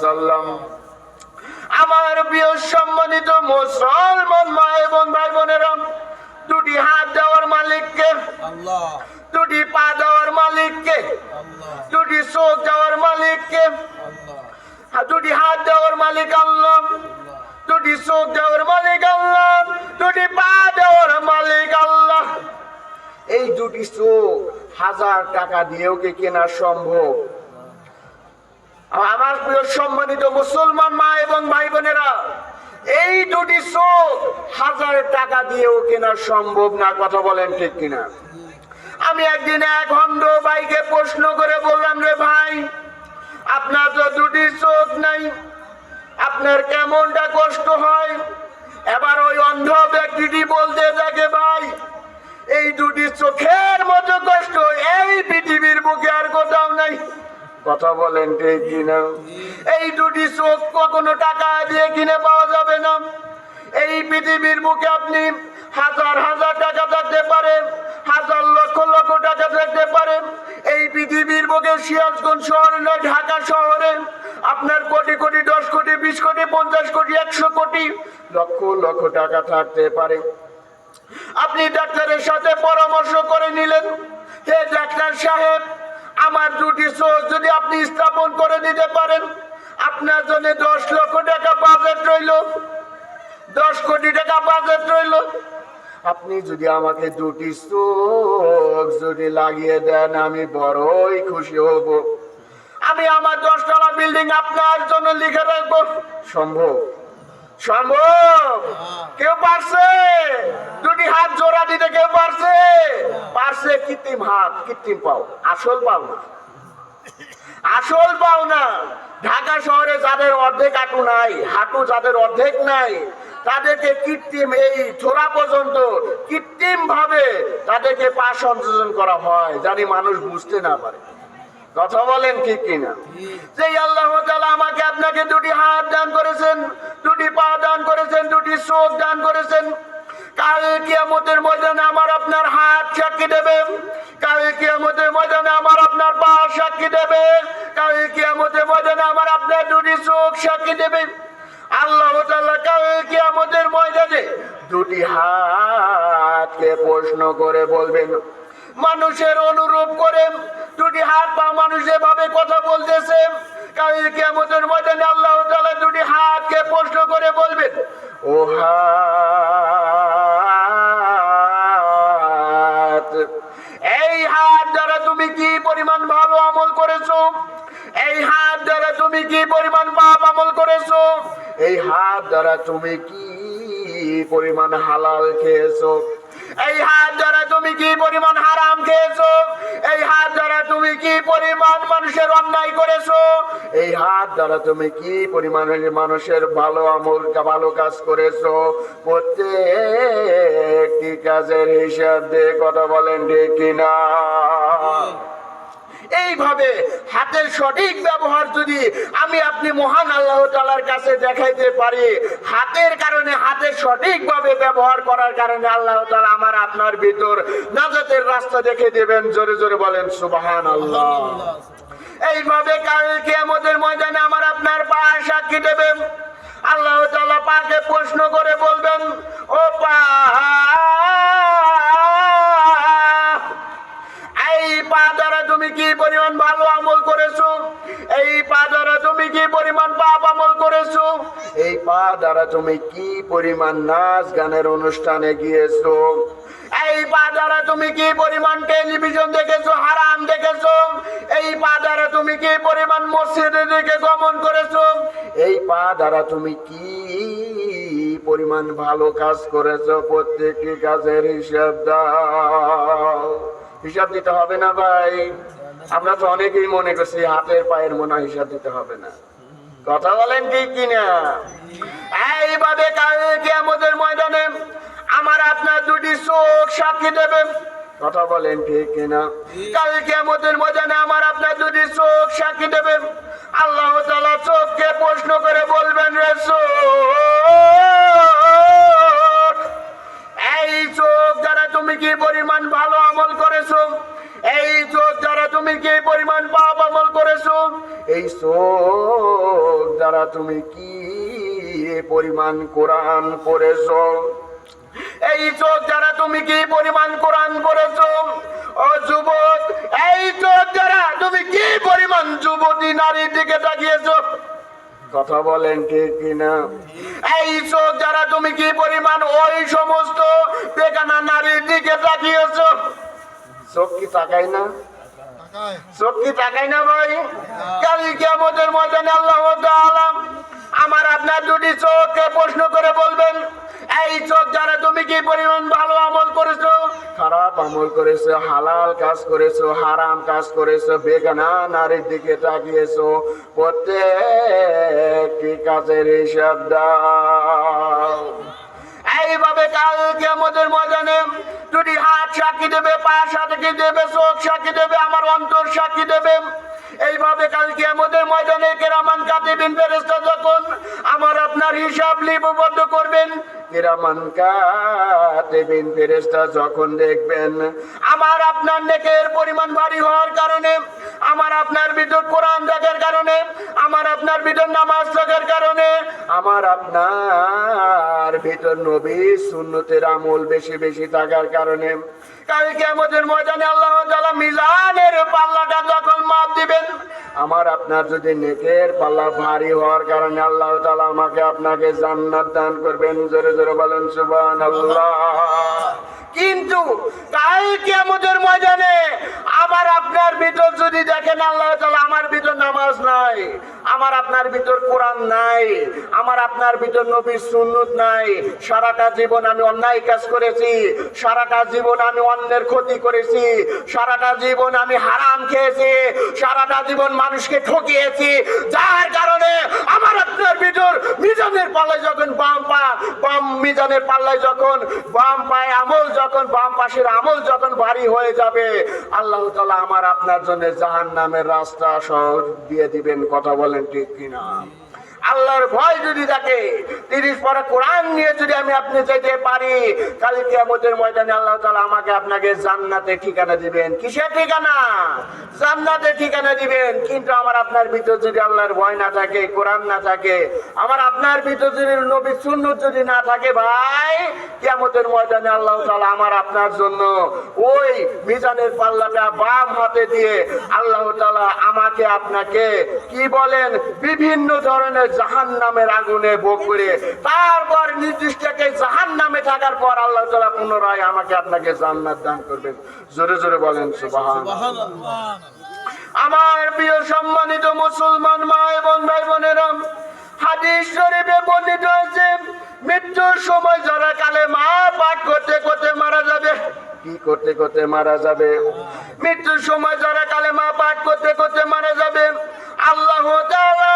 সাল্লাম। আমার প্রিয় সম্মানিত মুসলমান মা এবং ভাই বোনেরা, দুটি হাত দেওয়ার মালিককে, দুটি পা দেওয়ার মালিককে, দুটি চোখ দেওয়ার মালিককে, দুটি হাত দেওয়ার মালিক আল্লাহ, দুটি চোখ দেওয়ার মালিক আল্লাহ, দুটি পা দেওয়ার মালিক আল্লাহ। এই দুটি চোখ 1000 টাকা দিয়েও কি কেনা সম্ভব? আমার প্রিয় সম্মানিত মুসলমান মা এবং ভাই বোনেরা, এই দুটি চোখ 1000 টাকা দিয়েও কেনা সম্ভব না। কথা বলেন ঠিক কিনা? আমি একদিন এক অন্ধ ভাইকে প্রশ্ন করে বললাম, রে ভাই, আপনার তো দুটি চোখ নাই, আপনার কেমনটা কষ্ট হয়? এবার ওই অন্ধ ব্যক্তিটি বলতে থাকে, ভাই, এই দুটি চোখের মতো কষ্ট এই পৃথিবীর বুকে আর কোথাও নাই। কথা বলেন ঠিক কিনা? এই দুটি চোখ কখনো টাকা দিয়ে কিনে পাওয়া যাবে না। এই পৃথিবীর বুকে আপনি হাজার হাজার টাকা থাকতে পারে, হাজার লক্ষ লক্ষ টাকা থাকতে পারে। এই পৃথিবীর বুকে সিরাজগঞ্জ শহরে নয়, ঢাকা শহরে আপনার কোটি কোটি, 10 কোটি, 20 কোটি, 50 কোটি, 100 কোটি, লক্ষ লক্ষ টাকা থাকতে পারে। আপনি ডাক্তারের সাথে পরামর্শ করে নিলেন, হে ডাক্তার সাহেব, আমার দুটি চোখ যদি আপনি স্থাপন করে দিতে পারেন, আপনার জন্য 10 লক্ষ টাকা বাজেট রইল, 10 কোটি টাকা বাজেট রইল। আপনি যদি আমাকে দুটি চোখ যদি লাগিয়ে দেন, আমি বড়ই খুশি হব। আমি আমার 10 তলা বিল্ডিং আপনার জন্য লিখে রাখবো। সম্ভব? সম্ভব? কেউ পারছে? দুটি হাত জোড়া দিতে কেউ পারছে? পারছে কৃত্রিম হাত, কৃত্রিম পাও, আসল পাও না। আসল পাও না। ঢাকা শহরে যাদের অর্ধেক হাঁটু নাই, হাঁটু যাদের অর্ধেক নাই, তাদেরকে কৃত্রিম এই জোড়া পর্যন্ত কৃত্রিম ভাবে তাদেরকে পা সংযোজন করা হয়, জানি মানুষ বুঝতে না পারে। কথা বলেন ঠিক কিনা? যে আল্লাহ তাআলা আমাকে আপনাকে দুটি হাত দান করেছেন, দুটি পা দান করেছেন, দুটি চোখ দান করেছেন, কাল কিয়ামতের ময়দানে আমার আপনার হাত সাক্ষী দেবে, কাল কিয়ামতের ময়দানে আমার আপনার পা সাক্ষী দেবে, কাল কিয়ামতের ময়দানে আমার আপনার দুটি চোখ সাক্ষী দেবে। আল্লাহ তাআলা কাল কিয়ামতের ময়দানে দুটি হাতকে প্রশ্ন করে বলবেন, মানুষের অনুরূপ করে দুটি হাত পা মানুষ যেভাবে কথা বলতেছে, কাল কিয়ামতের ময়দানে আল্লাহ তাআলা দুটি হাতকে প্রশ্ন করে বলবেন, ও হাত, এই হাত দ্বারা তুমি কি পরিমাণ ভালো আমল করেছো? এই হাত দ্বারা তুমি কি পরিমাণ পাপ আমল করেছো? এই হাত দ্বারা তুমি কি পরিমাণ হালাল খেয়েছো? এই হাত দ্বারা তুমি কি পরিমাণ হারাম খেয়েছো? এই হাত দ্বারা তুমি কি পরিমাণ মানুষের অন্যায় করেছো? এই হাত দ্বারা তুমি কি পরিমাণ মানুষের ভালো আমল, ভালো কাজ করেছো? প্রত্যেকটি কাজের হিসাব দিয়ে কথা বলেন ঠিক কিনা? এইভাবে হাতের সঠিক ব্যবহার যদি আমি আপনি মহান আল্লাহ তাআলার কাছে দেখাইতে পারি, হাতের কারণে, হাতের সঠিকভাবে ব্যবহার করার কারণে আল্লাহ তাআলা আমার আপনার ভিতর নাজাতের রাস্তা দেখে দেবেন। জোরে জোরে বলেন সুবহানাল্লাহ। এইভাবে কাল কিয়ামতের ময়দানে আমার আপনার পা সাক্ষী দেবেন। আল্লাহ তাআলা পাকে প্রশ্ন করে বলবেন, ও পা, এই পা দ্বারা তুমি কি পরিমাণ ভালো আমল করেছো? এই পা দ্বারা তুমি কি পরিমাণ পাপ আমল করেছো? এই পা দ্বারা তুমি কি পরিমাণ নাচ গানের অনুষ্ঠানে গিয়েছো? এই পা দ্বারা তুমি কি পরিমাণ টেলিভিশন দেখেছো, হারাম দেখেছো? এই পা দ্বারা তুমি কি পরিমাণ মসজিদে দিকে গমন করেছো? এই পা দ্বারা তুমি কি পরিমাণ ভালো কাজ করেছো? প্রত্যেকটি কাজের হিসাব দাও। হিসাব দিতে হবে না ভাই? আমরা তো অনেকেই মনে করছি হাতের পায়ের মনে হিসাব দিতে হবে না। কথা বলেন ঠিক কিনা? এইভাবে কাল কিয়ামতের ময়দানে আমার আপনার দুটি চোখ সাক্ষী দেবে। কথা বলেন ঠিক কিনা? কাল কিয়ামতের ময়দানে আমার আপনার দুটি চোখ সাক্ষী দেবে। আল্লাহ তাআলা চোখকে প্রশ্ন করে বলবেন, রে চোখ, এই চোখ দ্বারা তুমি কি পরিমাণ ভালো আমল করেছো? এই চোখ দ্বারা তুমি কি পরিমাণ পরিমাণ পাপ আমল করেছো, এই চোখ দ্বারা তুমি কি পরিমাণ কোরআন পড়েছো, এই চোখ দ্বারা তুমি কি পরিমাণ কোরআন পড়েছো। ও যুবক, এই চোখ দ্বারা তুমি কি পরিমাণ যুবতী নারীর দিকে তাকিয়েছো, কথা বলেন ঠিক কিনা। এই চোখ দ্বারা তুমি কি পরিমাণ ওই সমস্ত বেগানা নারীর দিকে তাকিয়েছো। চোখ কি তাকায় না, চোখ কি তাকায় না ভাই। কাল কিয়ামতের ময়দানে আল্লাহ তাআলা আমার আপনার দুটি চোখকে প্রশ্ন করে বলবেন, এই চোখ দ্বারা তুমি কি পরিমাণ ভালো আমল করেছো, খারাপ আমল করেছো, হালাল কাজ করেছো, হারাম কাজ করেছো, বেগানা নারীর দিকে তাকিয়েছো, প্রত্যেকটি কাজের হিসাব দাও। এইভাবে কাল কিয়ামতের ময়দানে দুটি হাত সাক্ষী দেবে, পা সাক্ষী দেবে, চোখ সাক্ষী দেবে, আমার অন্তর সাক্ষী দেবে। এইভাবে কাল কিয়ামতের ময়দানে কিরামান কাতিবিন ফেরেশতা যখন আমার আপনার হিসাব লিপিবদ্ধ করবেন, কিরামান কাতিবিন ফেরেশতা যখন দেখবেন আমার আপনার নেকের পরিমাণ ভারী হওয়ার কারণে, আমার আপনার ভিতর কোরআন থাকার কারণে, আমার আপনার ভিতর নামাজ থাকার কারণে, আমার আপনার ভিতর নবী সুন্নতের আমল বেশি বেশি থাকার কারণে, কাল কিয়ামতের ময়দানে আল্লাহ তাআলা মিজানের পাল্লাটা যখন মাপ দিবেন, আমার আপনার যদি নেকের পাল্লা ভারী হওয়ার কারণে আল্লাহ তাআলা আমাকে আপনাকে জান্নাত দান করবেন। জোরে জোরে বলেন সুবহানাল্লাহ। কিন্তু কাল কিয়ামতের ময়দানে আমার আপনার ভিতর যদি দেখেন আল্লাহ তাআলা আমার ভিতর নামাজ নাই, আমার আপনার ভিতর কোরআন নাই, আমার আপনার ভিতর নবীর সুন্নাত নাই, সারাটা জীবন আমি অন্যায় কাজ করেছি, সারাটা জীবন আমি অন্যের ক্ষতি করেছি, সারাটা জীবন আমি হারাম খেয়েছি, সারাটা জীবন মানুষকে ঠকিয়েছি, যার কারণে আমার আপনার ভিতর মিজানের পাল্লায় যখন মিজানের পাল্লায় যখন বাম পায়ে আমল, যখন বাম পাশের আমল যখন ভারী হয়ে যাবে, আল্লাহ তাআলা আমার আপনার জন্য জাহান্নামের রাস্তা সহজ দিয়ে দিবেন। কথা বলেন ঠিক কিনা। আল্লাহর ভয় যদি থাকে, 30 পারা কোরআন নিয়ে যদি আমি আপনি যেতে পারি, কাল কিয়ামতের ময়দানে আল্লাহ তাআলা আমাকে আপনাকে জান্নাতে ঠিকানা দিবেন। কিসের ঠিকানা? জান্নাতে ঠিকানা দিবেন। কিন্তু আমার আপনার ভিতর যদি আল্লাহর ভয় না থাকে, কোরআন না থাকে, আমার আপনার ভিতর যদি নবীর সুন্নাত যদি না থাকে, ভাই কিয়ামতের ময়দানে আল্লাহ তাআলা আমার আপনার জন্য ওই মিজানের পাল্লাটা বাম হাতে দিয়ে আল্লাহ তাআলা আমাকে আপনাকে কি বলেন, বিভিন্ন ধরনের জাহান্নামের আগুনে ভোগ করে, তারপর নির্দিষ্ট জাহান্নামে থাকার পর আল্লাহ তাআলা পুনরায় আমাকে আপনাকে জান্নাত দান করবেন। জোরে জোরে বলেন সুবহানাল্লাহ। আমার প্রিয় সম্মানিত মুসলমান মা এবং ভাই বোনেরা, হাদিস শরীফে বর্ণিত আছে, মৃত্যুর সময় যারা কালেমা পাঠ করতে করতে মারা যাবে, কি করতে করতে মারা যাবে, মৃত্যুর সময় যারা কালেমা পাঠ করতে করতে মারা যাবে, আল্লাহ তাআলা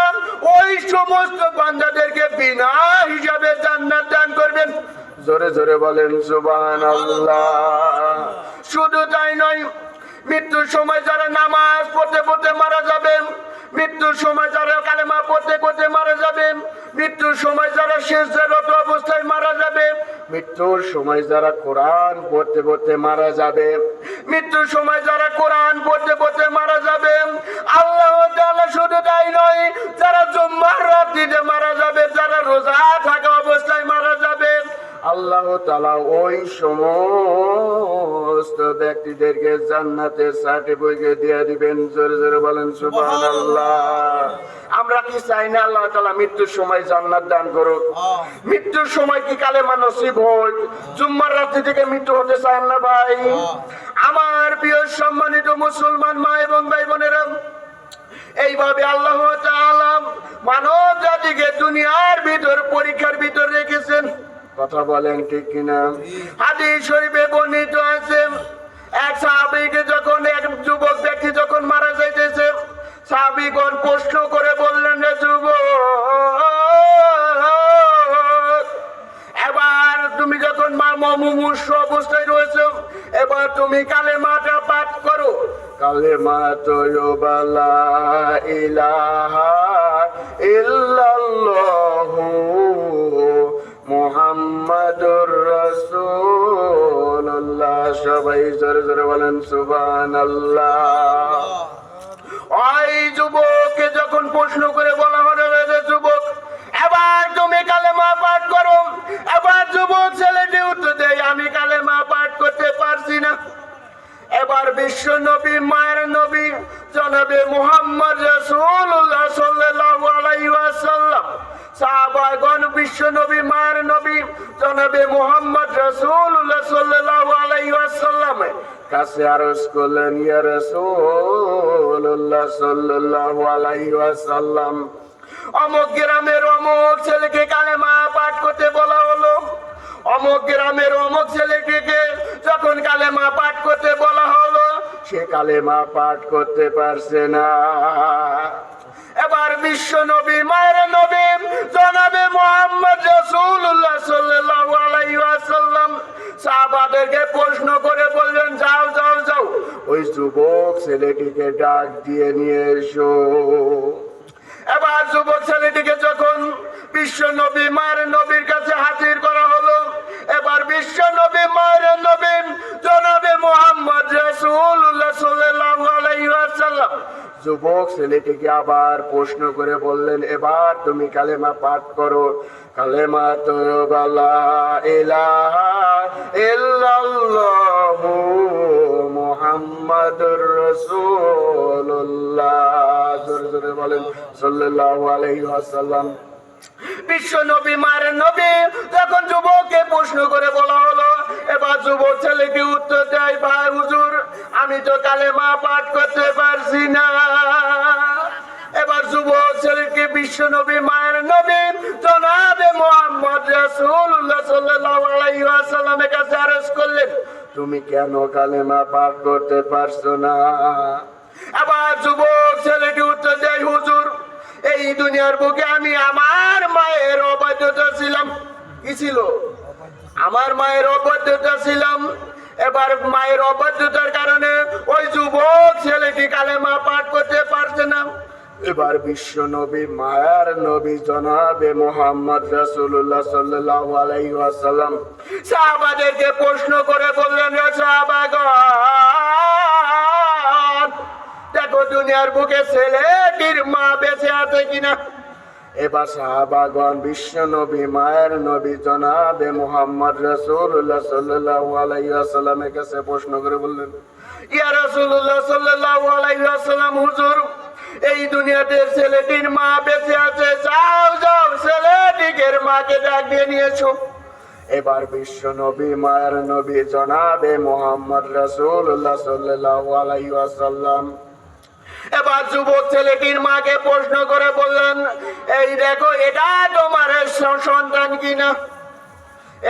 ওই সমস্ত বান্দাদেরকে বিনা হিসাবে জান্নাত দান করবেন। জোরে জোরে বলেন সুবহানাল্লাহ। শুধু তাই নয়, মৃত্যুর সময় যারা নামাজ পড়তে পড়তে মারা যাবে, মৃত্যুর সময় যারা কালেমা পড়তে পড়তে মারা যাবে, মৃত্যুর সময় যারা সিজদারত অবস্থায় মারা যাবে, মৃত্যুর সময় যারা কোরআন পড়তে পড়তে মারা যাবে, মৃত্যুর সময় যারা কোরআন পড়তে পড়তে মারা যাবে, আল্লাহ তাআলা শুধু তাই নয়, যারা জুম্মার রাত্রিতে মারা যাবে, যারা রোজা থাকা অবস্থায় মারা যাবে, আল্লাহ তাআলা ওই সমস্ত ব্যক্তিদেরকে জান্নাতের সার্টিফিকেট দিয়ে দিবেন। জোরে জোরে বলেন সুবহানাল্লাহ। আমরা কি চাই না আল্লাহ তাআলা মৃত্যুর সময় জান্নাত দান করুক? মৃত্যুর সময় কি কালেমা নসিব হোক? জুম্মার রাত্রি থেকে মৃত্যু হতে চান না ভাই? আমার প্রিয় সম্মানিত মুসলমান মা এবং ভাই বোনেরা, এইভাবে আল্লাহ তাআলা মানব জাতিকে দুনিয়ার ভিতর পরীক্ষার ভিতর রেখেছেন। কথা বলেন ঠিক কিনা। হাদিস শরীফে বর্ণিত আছে, এক সাহাবীকে যখন এক যুবক ব্যক্তি যখন মারা যাইতেছে, সাহাবীগণ প্রশ্ন করে বললেন, রে যুবক, এবার তুমি যখন মুমূর্ষ অবস্থায় রয়েছে, এবার তুমি কালেমাটা পাঠ করো। কালেমাতুল্লা ইলাহা ইল্লাল্লাহু মুহাম্মাদুর রাসূলুল্লাহ। সবাই জোরে জোরে বলেন সুবহানাল্লাহ। ওই যুবককে যখন প্রশ্ন করে বলা হলো, রে যুবক, এবার তুমি কালেমা পাঠ করো। এবার যুবক ছেলেটি উত্তর দেয়, আমি কালেমা পাঠ করতে পারছি না। এবার বিশ্ব নবী, মায়ের নবী জনাবে মুহাম্মদ রাসূলুল্লাহ সাল্লাল্লাহু আলাইহি ওয়াসাল্লাম, সাহাবাগণ বিশ্ব নবী, মায়ের নবী জনাবে মুহাম্মদ রাসূলুল্লাহ সাল্লাল্লাহু আলাইহি ওয়াসাল্লাম কাছে আরজ করলেন, ইয়া রাসূলুল্লাহ সাল্লাল্লাহু আলাইহি ওয়াসাল্লাম, অমুক গ্রামের অমুক ছেলেকে কালেমা পাঠ করতে বলা হলো। অমুক গ্রামের অমুক ছেলেটিকে যখন কালেমা পাঠ করতে বলা হলো, সে কালেমা পাঠ করতে পারছে না। এবার বিশ্ব নবী, মায়ের নবী জনাবে মুহাম্মদ রাসূলুল্লাহ সাল্লাল্লাহু আলাইহি ওয়াসাল্লাম সাহাবাদেরকে প্রশ্ন করে বললেন, যাও যাও যাও, ওই যুবক ছেলেটিকে ডাক দিয়ে নিয়ে এসো। এবার যুবক ছেলেটিকে যখন বিশ্ব নবী, মায়ের নবীর কাছে হাজির করা হলো, এবার বিশ্ব নবী, মায়ের নবী জনাবে মুহাম্মদ রাসূলুল্লাহ সাল্লাল্লাহু আলাইহি ওয়াসাল্লাম যুবক ছেলেটিকে আবার প্রশ্ন করে বললেন, এবার তুমি কালেমা পাঠ করো। কালেমা তো লা ইলাহা ইল্লাল্লাহু মুহাম্মাদুর রাসূলুল্লাহ, জোরে জোরে বলেন সাল্লাল্লাহু আলাইহি ওয়াসাল্লাম। বিশ্ব নবী, মায়ের নবী যখন যুবককে প্রশ্ন করে বলা হলো, এবার যুবক ছেলেটি উত্তর দেয়, ভাই হুজুর, আমি তো কালেমা পাঠ করতে পারছি না। এবার যুবক ছেলেকে বিশ্ব নবী, মায়ের নবী জনাবে মুহাম্মদ রাসূলুল্লাহ সাল্লাল্লাহু আলাইহি ওয়াসাল্লামের কাছে আরজ করলেন, তুমি কেন কালেমা পাঠ করতে পারছো না? আবার যুবক ছেলেটি উত্তর দেয়, হুজুর, এই দুনিয়ার বুকে আমি আমার মায়ের অবাধ্যতা ছিলাম। কি ছিল? আমার মায়ের অবাধ্যতা ছিলাম। এবার মায়ের অবাধ্যতার কারণে ওই যুবক ছেলেটি কালেমা পাঠ করতে পারছে না। এবার বিশ্ব নবী, মায়ার নবী জনাবে মুহাম্মদ রাসূলুল্লাহ সাল্লাল্লাহু আলাইহি ওয়াসাল্লাম সাহাবাদেরকে প্রশ্ন করে বললেন, সাহাবাগণ, দেখো দুনিয়ার বুকে ছেলেটির মা বেঁচে আছে কিনা। এবার সাহাবাগণ বিশ্ব নবী, মায়ের নবী জনাবে মুহাম্মদ রাসূলুল্লাহ সাল্লাল্লাহু আলাইহি ওয়াসাল্লামের কাছে প্রশ্ন করে বললেন, ইয়া রাসূলুল্লাহ সাল্লাল্লাহু আলাইহি ওয়াসাল্লাম, হুজুর, এই দুনিয়াতে ছেলেটির মা বেঁচে আছে, যাও যাও ছেলেটিকে মাকে ডাক দিয়ে নিয়েছো। এবার বিশ্ব নবী, মায়ের নবী জনাবে মুহাম্মদ রাসূলুল্লাহ সাল্লাল্লাহু আলাইহি ওয়াসাল্লাম এবার যুবক ছেলেটির মাকে প্রশ্ন করে বললেন, এই দেখো, এটা তোমার সন্তান কিনা,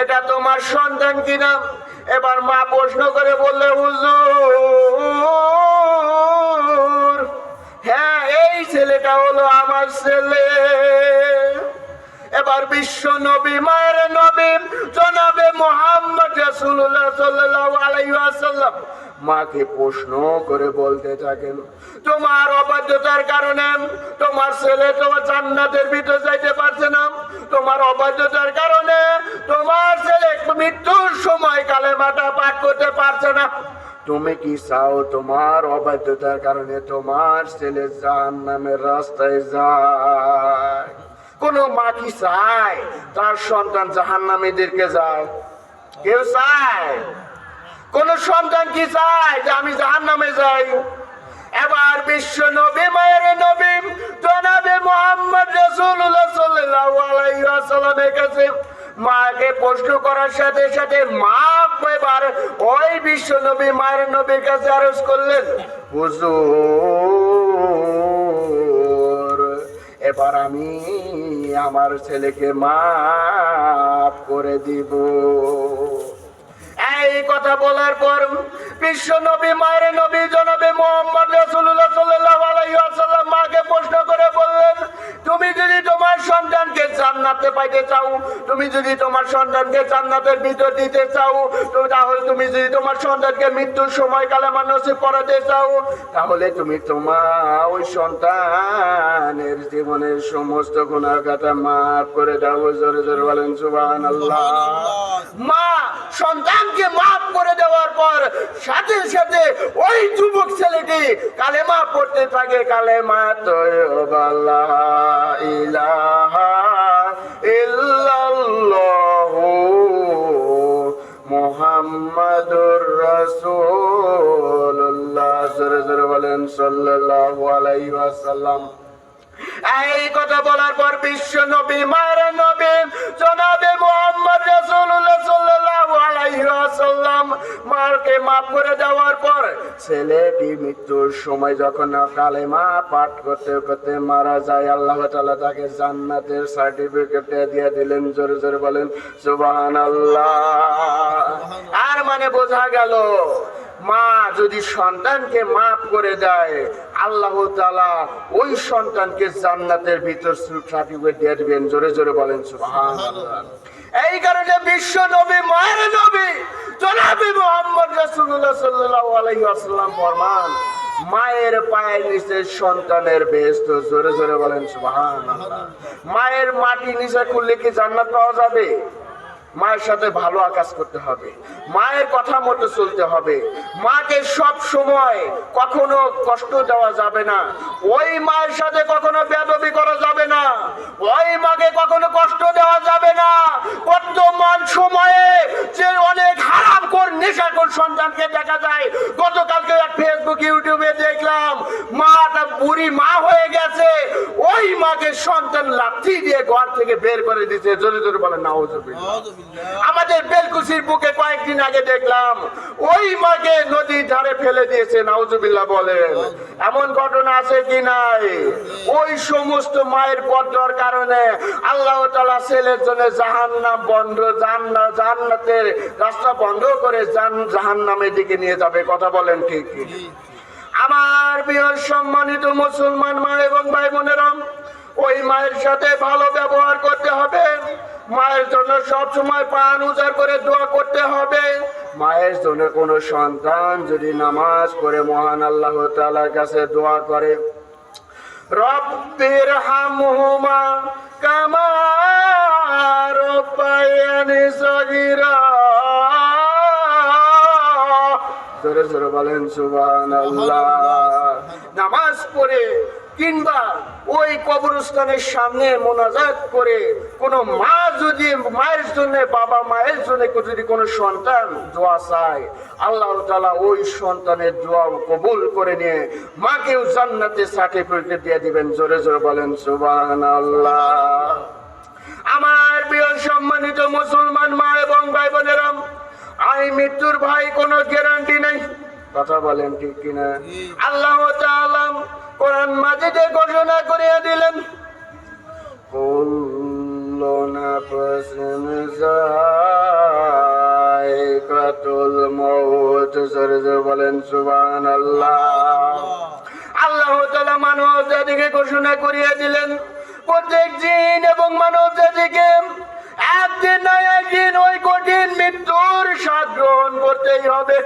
এটা তোমার সন্তান কিনা। এবার মা প্রশ্ন করে বললে, হুজুর, হ্যাঁ, এই ছেলেটা হলো আমার ছেলে। এবার বিশ্ব নবী, মায়ের নবী জনাবে মুহাম্মদ রাসূলুল্লাহ সাল্লাল্লাহু আলাইহি ওয়াসাল্লাম মাকে প্রশ্ন করে বলতে থাকেন, তোমার অবাধ্যতার কারণে তোমার ছেলে তোমার জান্নাতের ভিতরে যাইতে পারছে না। তোমার অবাধ্যতার কারণে তোমার ছেলে মৃত্যুর সময় কালেমাটা পাঠ করতে পারছে না। তুমি কি চাও তোমার অবাধ্যতার কারণে তোমার ছেলে জাহান্নামের রাস্তায় যায়? কোন মা কি চায় তার সন্তান জাহান্নামীদেরকে যায়? কেউ চায়? কোন সন্তান কি চায় যে আমি জাহান্নামে যাই? এবার বিশ্ব নবী, মায়ের নবী জনাবে মুহাম্মদ রাসূলুল্লাহ সাল্লাল্লাহু আলাইহি ওয়াসাল্লামের কাছে মাকে প্রশ্ন করার সাথে সাথে মা এবার ওই বিশ্ব নবী, মায়ের নবীর কাছে আরজ করলেন, হুজুর, এবার আমি আমার ছেলেকে মাফ করে দিব। এই কথা বলার পর বিশ্ব নবী, মায়ের নবী জনাবে মুহাম্মদ রাসূলুল্লাহ সাল্লাল্লাহু আলাইহি ওয়াসাল্লাম মাকে প্রশ্ন করে বললেন, তুমি যদি তোমার সন্তানকে জান্নাতে পাইতে চাও, তুমি যদি তোমার সন্তানকে জান্নাতের ভিতর দিতে চাও, তাহলে তুমি যদি তোমার সন্তানকে মৃত্যুর সময় কালেমা নসিব করাতে চাও, তাহলে তুমি তোমার ওই সন্তানের জীবনের সমস্ত গুনাহ খাতা মাফ করে দাও। জোরে জোরে বলেন সুবহানাল্লাহ। মা সন্তানকে মাফ করে দেওয়ার পর সাথে সাথে ওই যুবক ছেলেটি কালেমা পড়তে থাকে, কালেমা তয়্যিবা লা ইলাহা ইল্লাল্লাহু মুহাম্মাদুর রাসূলুল্লাহ, জোরে জোরে বলেন সাল্লাল্লাহু আলাইহি ওয়াসাল্লাম। এই কথা বলার পর বিশ্ব নবী, মায়ের নবী জনাবে মুহাম্মদ রাসূলুল্লাহ সাল্লাল্লাহু আলাইহি ওয়াসাল্লাম মাকে মাফ করে দেওয়ার পর ছেলেটি মৃত্যুর সময় যখন কালেমা পাঠ করতে করতে মারা যায়, আল্লাহ তাআলা তাকে জান্নাতের সার্টিফিকেট দিয়ে দিলেন। জোরে জোরে বলেন সুবহানাল্লাহ। আর মানে বোঝা গেল মা যদি সন্তানকে মাফ করে দেয়, আল্লাহ তাআলা ওই সন্তানকে জান্নাতের ভিতর সার্টিফিকেট দিয়ে দিবেন। জোরে জোরে বলেন সুবহানাল্লাহ। এই কারণে বিশ্ব নবী, মায়ের নবী জনাবে মুহাম্মদ রাসূলুল্লাহ সাল্লাল্লাহু আলাইহি ওয়াসাল্লাম ফরমান, মায়ের পায়ের নিচে সন্তানের বেহেশত। জোরে জোরে বলেন সুবহানাল্লাহ। মায়ের মাটি নিচে খুললে কি জান্নাত পাওয়া যাবে? মায়ের সাথে ভালো আকাজ করতে হবে, মায়ের কথা মতো চলতে হবে, মাকে সব সময় কখনো কষ্ট দেওয়া যাবে না, ওই মায়ের সাথে কখনো বেয়াদবি করা যাবে না, ওই মাকে কখনো কষ্ট দেওয়া যাবে না। বর্তমান সময়ে যে অনেক হারামখোর নেশাখোর সন্তানকে দেখা যায়, গতকালকে এক ফেসবুক ইউটিউবে দেখলাম মাটা বুড়ি মা হয়ে গেছে, ওই মাকে সন্তান লাথি দিয়ে ঘর থেকে বের করে দিয়েছে। জোরে জোরে বলেন নাউজুবিল্লাহ। আমাদের বেলকুচির বুকে কয়েকদিন আগে দেখলাম ওই মাকে নদীর ধারে ফেলে দিয়েছে। নাউজুবিল্লাহ বলেন। এমন ঘটনা আছে কি নাই? ওই সমস্ত মায়ের বদর কারণে আল্লাহ তাআলা ছেলের জন্য জাহান্নাম বন্ধ, জান্নাতের রাস্তা বন্ধ করে জাহান্নামের দিকে নিয়ে যাবে। কথা বলেন ঠিক কি? আমার প্রিয় সম্মানিত মুসলমান মা এবং ভাই বোনেরা, ওই মায়ের সাথে ভালো ব্যবহার করতে হবে, মায়ের জন্য সব সময় প্রাণ উজাড় করে দোয়া করতে হবে। মায়ের জন্য কোন সন্তান যদি নামাজ পড়ে মহান আল্লাহ তাআলার কাছে দোয়া করে, রব্বির হামহুমা কামা রাব্বায়ানি সগীরা, জোরে জোরে বলেন সুবহানাল্লাহ। নামাজ পড়ে কিংবা ওই কবরস্থানের সামনে মোনাজাত করে কোন মা যদি মায়ের জন্য, বাবা মায়ের জন্য যদি কোনো সন্তান দোয়া চায়, আল্লাহ তাআলা ওই সন্তানের দোয়া কবুল করে নিয়ে মাকেও জান্নাতে সার্টিফিকেট দিয়ে দিবেন। জোরে জোরে বলেন সুবহানাল্লাহ। আমার প্রিয় সম্মানিত মুসলমান মা এবং ভাই বোনেরা, এই মৃত্যুর ভাই কোনো গ্যারান্টি নেই। কথা বলেন ঠিক কিনা? আল্লাহ তাআলা কোরআন মাজিদে ঘোষণা করে দিলেন, কুল্লু নাফসিন যায়িকাতুল মাউত। জোরে জোরে বলেন সুবহানাল্লাহ। আল্লাহ তাআলা মানব জাতিকে ঘোষণা করিয়ে দিলেন, প্রত্যেক জিন এবং মানব জাতিকে একদিন না একদিন ওই কঠিন মৃত্যুর স্বাদ গ্রহণ করতেই হবে।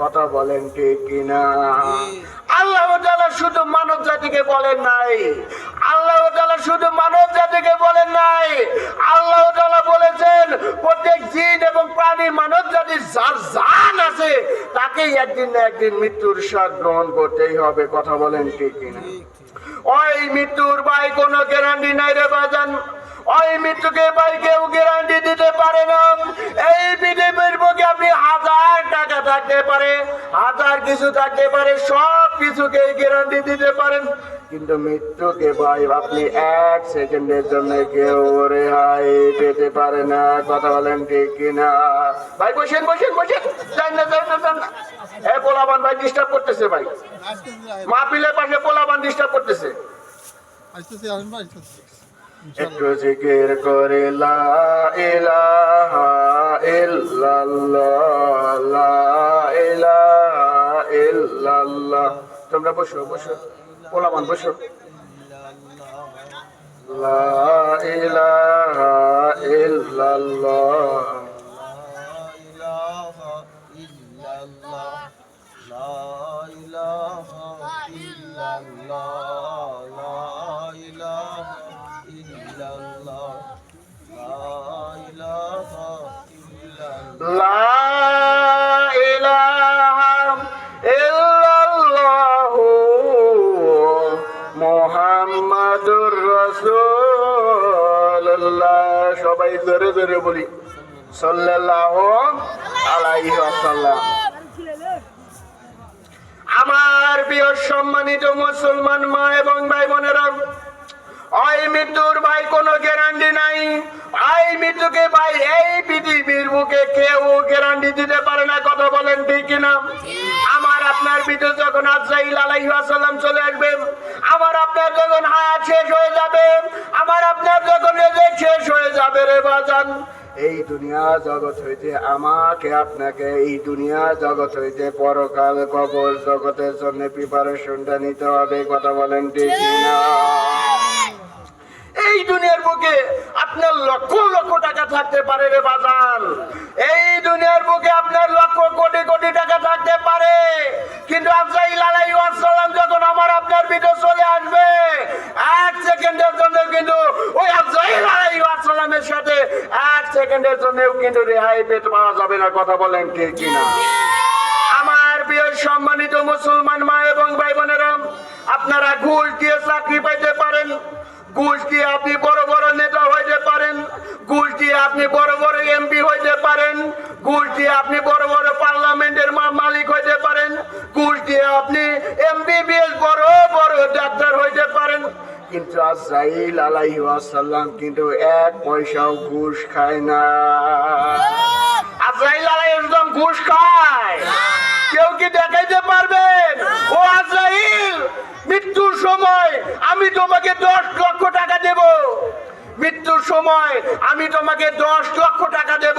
কথা বলেন ঠিক কিনা? আল্লাহ তাআলা শুধু মানব জাতিকে বলেন নাই, আল্লাহ তাআলা শুধু মানব জাতিকে বলেন নাই, আল্লাহ তাআলা বলেছেন প্রত্যেক জিন এবং প্রাণী মানব জাতির যার জান আছে তাকেই একদিন না একদিন মৃত্যুর স্বাদ গ্রহণ করতেই হবে। কথা বলেন ঠিক কিনা? ওই মৃত্যুর ভাই কোনো গ্যারান্টি নাই রে বাজান। ওই মৃত্যুকে ভাই কেউ গ্যারান্টি দিতে পারে না। এই পৃথিবীর বুকে আপনি 1000 টাকা থাকতে পারে, 1000 কিছু থাকতে পারে, সব কিছুকে গ্যারান্টি দিতে পারেন, কিন্তু মৃত্যুকে ভাই আপনি 1 সেকেন্ডের জন্য কেউ রেহাই পেতে পারে না। কথা বলেন ঠিক কিনা? ভাই বসেন বসেন বসেন, যান না যান না যান না। এ পোলাবান ভাই ডিস্টার্ব করতেছে, ভাই মাহফিলের পাশে পোলাবান ডিস্টার্ব করতেছে। একটু জিকির করে লা ইলাহা ইল্লাল্লাহ, লা ইলাহা ইল্লাল্লাহ। তোমরা বসো বসো, পোলাবান বসো। লা ইলাহা ইল্লাল্লাহ, লা রাসূলুল্লাহ, সবাই জোরে জোরে বলি সাল্লাল্লাহু আলাইহি ওয়াসাল্লাম। আমার প্রিয় সম্মানিত মুসলমান মা এবং ভাই বোনেরা, ওই মৃত্যুর ভাই কোনো গ্যারান্টি নাই। ওই মৃত্যুকে ভাই এই পৃথিবীর বুকে কেউ গ্যারান্টি দিতে পারে না। কথা বলেন ঠিক কিনা? আমার আপনার মৃত্যু যখন আজরাইল আলাইহিস সালাম চলে আসবে, আমার আপনার যখন হায়াত শেষ হয়ে যাবে, আমার আপনার যখন রিজিক শেষ হয়ে যাবে রে বাজান, এই দুনিয়া জগৎ হইতে আমাকে আপনাকে এই দুনিয়া জগৎ হইতে পরকাল কবর জগতের জন্য প্রিপারেশনটা নিতে হবে। কথা বলেন ঠিক কিনা? এই দুনিয়ার বুকে আপনার লক্ষ লক্ষ টাকা থাকতে পারে রে বাজান, এই দুনিয়ার বুকে আপনার লক্ষ কোটি কোটি টাকা থাকতে পারে, কিন্তু আজরাইল আলাইহিস সালাম যখন আমার আপনার ভিতর চলে আসবে, এক সেকেন্ডের জন্য কিন্তু ওই আজরাইল আলাইহিস সালামের সাথে এক সেকেন্ডের জন্যও কিন্তু রেহাই পেতে পাওয়া যাবে না। কথা বলেন ঠিক কিনা? আমার প্রিয় সম্মানিত মুসলমান মা এবং ভাই বোনেরা, আপনারা ঘুষ দিয়ে চাকরি পাইতে পারেন, ঘুষ দিয়ে আপনি বড় বড় নেতা হইতে পারেন, ঘুষ দিয়ে আপনি বড় বড় এমপি হইতে পারেন, ঘুষ দিয়ে আপনি বড় বড় পার্লামেন্টের মালিক হইতে পারেন, ঘুষ দিয়ে আপনি এমবিবিএস বড় বড় ডাক্তার হইতে পারেন, কিন্তু আজরাইল আলাইহিস সালাম কিন্তু এক পয়সাও ঘুষ খায় না। আজরাইল আলাইহিস সালাম ঘুষ খায়? কেউ কি দেখাইতে পারবেন? ও আজরাইল, মৃত্যুর সময় আমি তোমাকে 10 লক্ষ টাকা দেব, মৃত্যুর সময় আমি তোমাকে 10 লক্ষ টাকা দেব,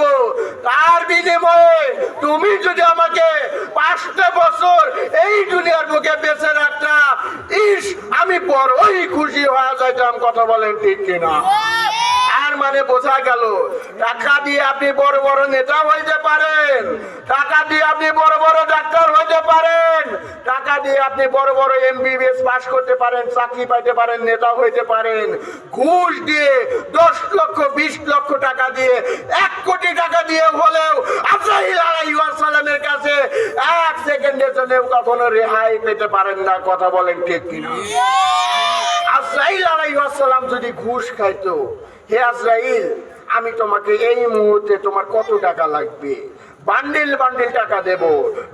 তার বিনিময়ে তুমি যদি আমাকে 5টা বছর এই দুনিয়ার বুকে বেঁচে রাখতা, আমি বড়ই খুশি হয়ে যাইতাম। কথা বলেন ঠিক কিনা? আর মানে বোঝা গেল, টাকা দিয়ে আপনি বড় বড় নেতা হইতে পারেন, টাকা দিয়ে আপনি বড় বড় ডাক্তার হইতে পারেন, টাকা দিয়ে আপনি বড় বড় এমবিবিএস পাস করতে পারেন, চাকরি পাইতে পারেন, নেতা হইতে পারেন। ঘুষ দিয়ে 10 লক্ষ 20 লক্ষ টাকা দিয়ে 1 কোটি টাকা দিয়ে হলেও আজরাইল আলাইহিস সালামের কাছে এক সেকেন্ডের জন্য কখনো রেহাই পেতে পারেন না। কথা বলেন ঠিক কিনা? আজরাইল আলাইহিস সালাম যদি ঘুষ খাইতো, হে আজরাইল, আমি তোমাকে এই মুহূর্তে তোমার কত টাকা লাগবে, বান্ডিল বান্ডিল টাকা দেব,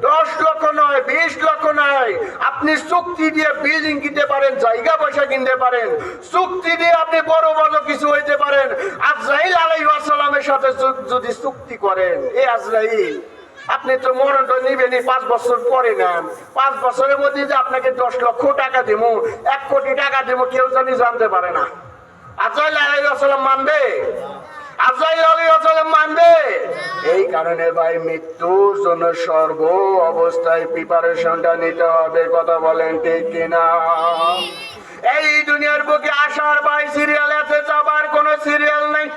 10 লক্ষ নয়, 20 লক্ষ নয়, আপনি চুক্তি দিয়ে বিল্ডিং কিনতে পারেন, জায়গা পয়সা কিনতে পারেন, চুক্তি দিয়ে আপনি বড় বড় কিছু হইতে পারেন। আজরাইল আলাইহিস সালামের সাথে যদি চুক্তি করেন, এ আজরাইল, আপনি তো মরণটা নিবেনই 5 বছর পরে নেন, 5 বছরের মধ্যে যে আপনাকে 10 লক্ষ টাকা দেবো, 1 কোটি টাকা দেবো, কেউ জানতে পারে না। আজরাইল আলাইহিস সালাম মানবে? আজরাইল আলাইহিস সালাম মানবে? এই কারণে ভাই মৃত্যুর জন্য সর্ব অবস্থায় প্রিপারেশনটা নিতে হবে। কথা বলেন ঠিক কিনা? এই দুনিয়ার বুকে আসার ভাই সিরিয়াল আছে, যাবার কোন সিরিয়াল নেই।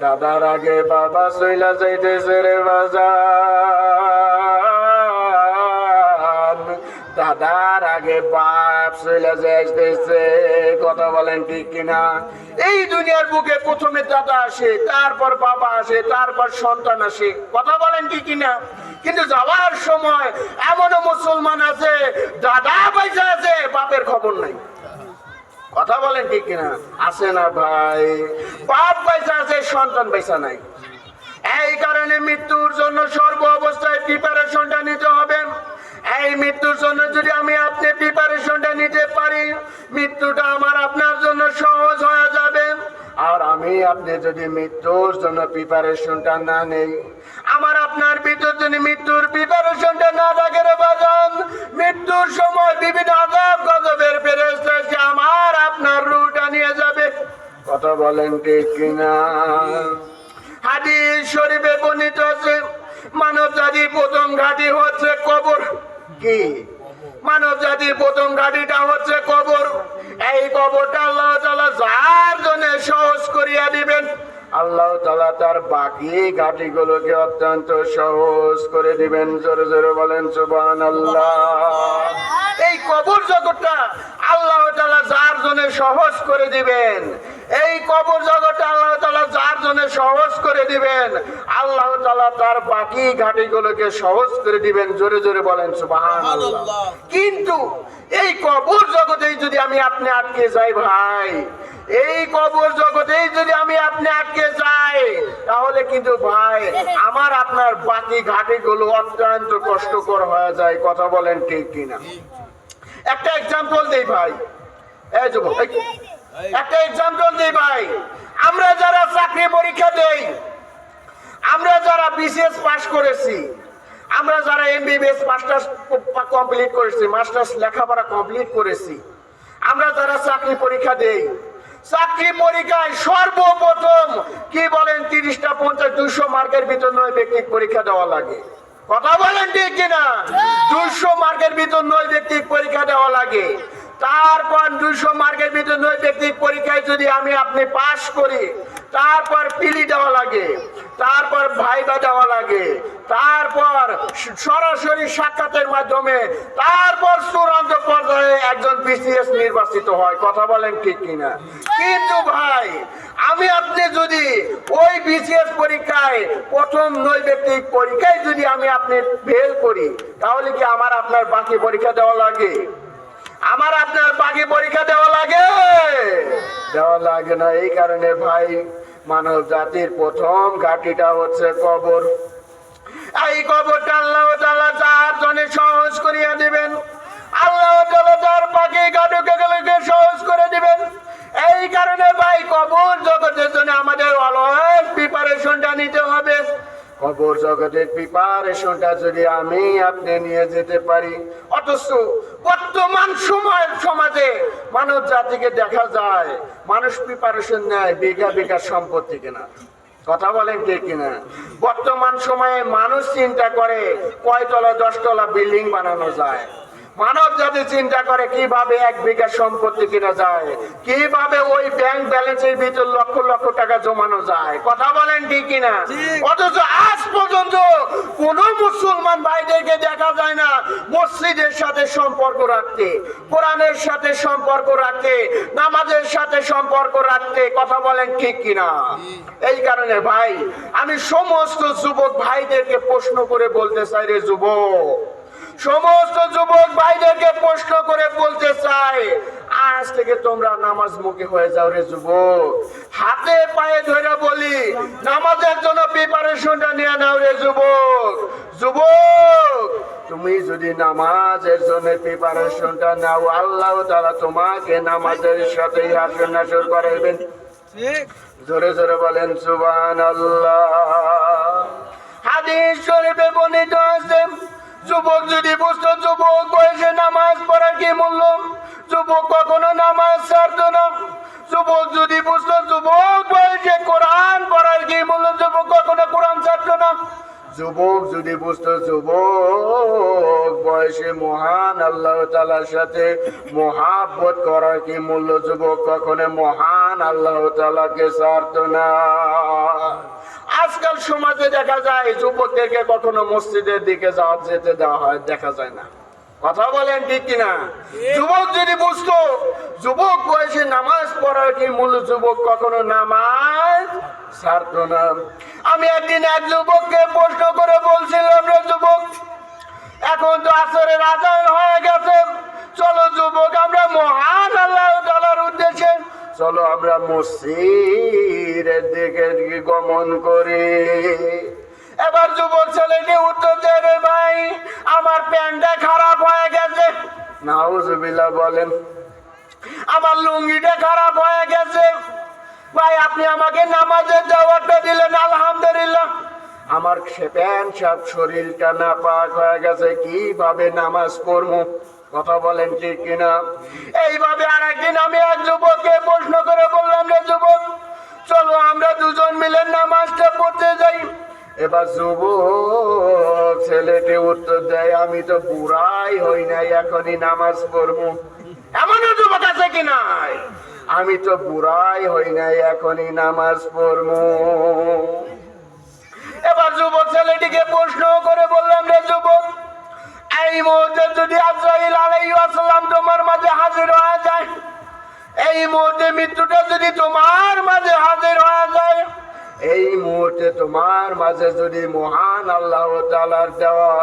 দাদার আগে বাবা চইলা যাইতেছে রে বাজার, দাদার আগে বাপ চইলা যাইতেছে। কথা বলেন ঠিক কিনা? এই দুনিয়ার বুকে প্রথমে দাদা আসে, তারপর বাবা আসে, তারপর সন্তান আসে। কথা বলেন ঠিক কিনা? কিন্তু যাওয়ার সময় এমনও মুসলমান আছে, দাদা পয়সা আছে, বাপের খবর নাই। কথা বলেন ঠিক কিনা? আছে না ভাই? বাপ পয়সা আছে, সন্তান পয়সা নাই। এই কারণে মৃত্যুর জন্য সর্ব অবস্থায় প্রিপারেশনটা নিতে হবে। এই মৃত্যুর জন্য যদি আমি আপনি প্রিপারেশনটা নিতে পারি, মৃত্যুটা আমার আপনার জন্য সহজ হয়ে যাবে। আর আমি আপনি যদি মৃত্যুর জন্য প্রিপারেশনটা না নেই, আমার আপনার ভিতর যদি মৃত্যুর প্রিপারেশনটা না থাকে রে বাজান, মৃত্যুর সময় বিভিন্ন আযাব গজবের ফেরেশতা এসে আমার আপনার রূহটা নিয়ে যাবে। কথা বলেন ঠিক কিনা? হাদিস শরীফে বর্ণিত আছে, মানব জাতির প্রথম ঘাঁটি হচ্ছে কবর। কি? মানব জাতির প্রথম ঘাঁটিটা হচ্ছে কবর। এই কবরটা আল্লাহ তাআলা যার জন্য সহজ করিয়া দিবেন, আল্লাহ তাআলা তার বাকি ঘাঁটিগুলোকে অত্যন্ত সহজ করে দিবেন। জোরে জোরে বলেন সুবহানাল্লাহ। এই কবর জগৎটা আল্লাহ তাআলা যার জন্য সহজ করে দিবেন, এই কবর জগৎটা আল্লাহ তাআলা যার জন্য সহজ করে দিবেন, আল্লাহ তাআলা তার বাকি ঘাঁটিগুলোকে সহজ করে দিবেন। জোরে জোরে বলেন সুবহানাল্লাহ। কিন্তু এই কবর জগতেই যদি আমি আপনি আটকে যাই ভাই, এই কবর জগতেই যদি আমি কিন্তু ভাই আমার আপনার বাকি ঘাটিগুলো অত্যন্ত কষ্টকর হয়ে যায়। কথা বলেন ঠিক কিনা? একটা এক্সাম্পল দেই ভাই, এই যুবক একটা এক্সাম্পল দেই ভাই। আমরা যারা চাকরি পরীক্ষা দেই, আমরা যারা বিসিএস পাস করেছি, আমরা যারা এমবিবিএস মাস্টার্স কমপ্লিট করেছি, মাস্টার্স লেখাপড়া কমপ্লিট করেছি, আমরা যারা চাকরি পরীক্ষা দেই, চাকরি পরীক্ষায় সর্বপ্রথম কি বলেন 30টা 50 200 মার্কের ভিতর নৈর্ব্যক্তিক পরীক্ষা দেওয়া লাগে। কথা বলেন ঠিক কিনা? 200 মার্কের ভিতর নৈর্ব্যক্তিক পরীক্ষা দেওয়া লাগে। তারপর 200 মার্কের ভিতর নৈর্ব্যক্তিক পরীক্ষায় যদি আমি আপনি পাস করি, তারপর পিলি দেওয়া লাগে, তারপর ভাইবা দেওয়া লাগে, তারপর সরাসরি সাক্ষাতের মাধ্যমে, তারপর চূড়ান্ত পর্যায়ে একজন বিসিএস নির্বাচিত হয়। কথা বলেন ঠিক কিনা? কিন্তু ভাই আমি আপনি যদি ওই বিসিএস পরীক্ষায় প্রথম নৈর্ব্যক্তিক পরীক্ষায় যদি আমি আপনি ফেল করি, তাহলে কি আমার আপনার বাকি পরীক্ষা দেওয়া লাগে? আমার আপনার বাকি পরীক্ষা দেওয়া লাগে? দেওয়া লাগে না। এই কারণে ভাই মানব জাতির প্রথম ঘাটিটা হচ্ছে কবর। এই কবরটা আল্লাহ তাআলা যার জন্য সহজ করিয়া দিবেন, আল্লাহ তাআলা তার বাকি ঘাটগুলোকে সহজ করে দিবেন। এই কারণে ভাই কবর জগতের জন্য আমাদের অলওয়েজ প্রিপারেশনটা নিতে হবে। কবর জগতের প্রিপারেশনটা যদি আমি আপনি নিয়ে যেতে পারি, অথচ বর্তমান সমাজে মানব জাতিকে দেখা যায় মানুষ প্রিপারেশন নেয় বিঘা বিঘা সম্পত্তি কেনা। কথা বলেন ঠিক কিনা? বর্তমান সময়ে মানুষ চিন্তা করে কয়তলা 10 তলা বিল্ডিং বানানো যায়। মানব জাতি চিন্তা করে কিভাবে 1 বিঘা সম্পত্তি কিনা যায়, কিভাবে ওই ব্যাংক ব্যালেন্সের ভিতর লক্ষ লক্ষ টাকা জমানো যায়। কথা বলেন ঠিক কিনা? অথচ আজ পর্যন্ত কোন মুসলমান ভাইদেরকে দেখা যায় না মসজিদের সাথে সম্পর্ক রাখতে, কোরআনের সাথে সম্পর্ক রাখতে, নামাজের সাথে সম্পর্ক রাখতে। কথা বলেন ঠিক কিনা? এই কারণে ভাই আমি সমস্ত যুবক ভাইদেরকে প্রশ্ন করে বলতে চাই, রে যুবক, সমস্ত যুবক ভাইদেরকে প্রশ্ন করে বলতে চাই, আজ থেকে তোমরা নামাজ মুখী হয়ে যাও রে যুবক। হাতে পায়ে ধরে বলি, নামাজের জন্য প্রিপারেশনটা নিয়ে নাও রে যুবক। যুবক তুমি যদি নামাজের জন্য প্রিপারেশনটা নাও, আল্লাহ তাআলা তোমাকে নামাজের সাথে হাসর নাসর করাইবেন। জোরে জোরে বলেন সুবহানাল্লাহ। হাদিস শরীফে বর্ণিত আছে, যুবক যদি বুঝতো যুবক বয়সে নামাজ পড়ার কি মূল্য, যুবক কখনো নামাজ ছাড়তো না। যুবক যদি বুঝতো যুবক বয়সে কোরআন পড়ার কি মূল্য, যুবক কখনো কোরআন ছাড়তো না। যুবক যদি বুঝতো যুবক বয়সে মহান আল্লাহ তাআলার সাথে মহাব্বত করার কি মূল্য, যুবক কখনো মহান আল্লাহ তাআলাকে ছাড়তো না। আজকাল সমাজে দেখা যায় যুবকদেরকে কখনো মসজিদের দিকে যেতে দেওয়া হয়, দেখা যায় না। কথা বলেন ঠিক কিনা? যুবক যদি বুঝতো যুবক বয়সে নামাজ পড়ার কি মূল্য, যুবক কখনো নামাজ ছাড়তো না। আমি একদিন এক যুবককে প্রশ্ন করে বলছিলাম, রে যুবক, এখন তো আসরের আযান হয়ে গেছে, চলো যুবক আমরা মহান আল্লাহ তাআলার উদ্দেশ্যে চলো আমরা মসজিদের দিকে গমন করি। এবার যুবক ছেলেটি উত্তর দেয়, রে ভাই আমার প্যান্টটা খারাপ হয়ে গেছে। নাউজুবিল্লাহ বলেন। আমার লুঙ্গিটা খারাপ হয়ে গেছে। ভাই আপনি আমাকে নামাজের দাওয়াতটা দিলেন, আলহামদুলিল্লাহ। আমার প্যান্ট সব শরীরটা নাপাক হয়ে গেছে, কিভাবে নামাজ পড়বো? কথা বলেন ঠিক কিনা? এইভাবে আরেকদিন আমি এক যুবককে প্রশ্ন করে বললাম, রে যুবক চলো আমরা দুজন মিলে নামাজটা পড়তে যাই। এবার যুবক ছেলেটি উত্তর দেয়, আমি তো বুড়াই হই নাই, এখনই নামাজ পড়বো। এমনও যুবক আছে কি নাই? আমি তো বুড়াই হই নাই, এখনই নামাজ পড়বো। এবার যুবক ছেলেটিকে প্রশ্ন করে বললাম, রে যুবক এই মুহূর্তে যদি আজরাইল আলাইহিস সালাম তোমার মাঝে হাজির হয়ে যায়, এই মুহূর্তে মৃত্যুটা যদি তোমার মাঝে হাজির হয়ে যায়, এই মুহূর্তে মুহূর্তে তোমার মাঝে যদি মহান আল্লাহ তাআলার দেওয়া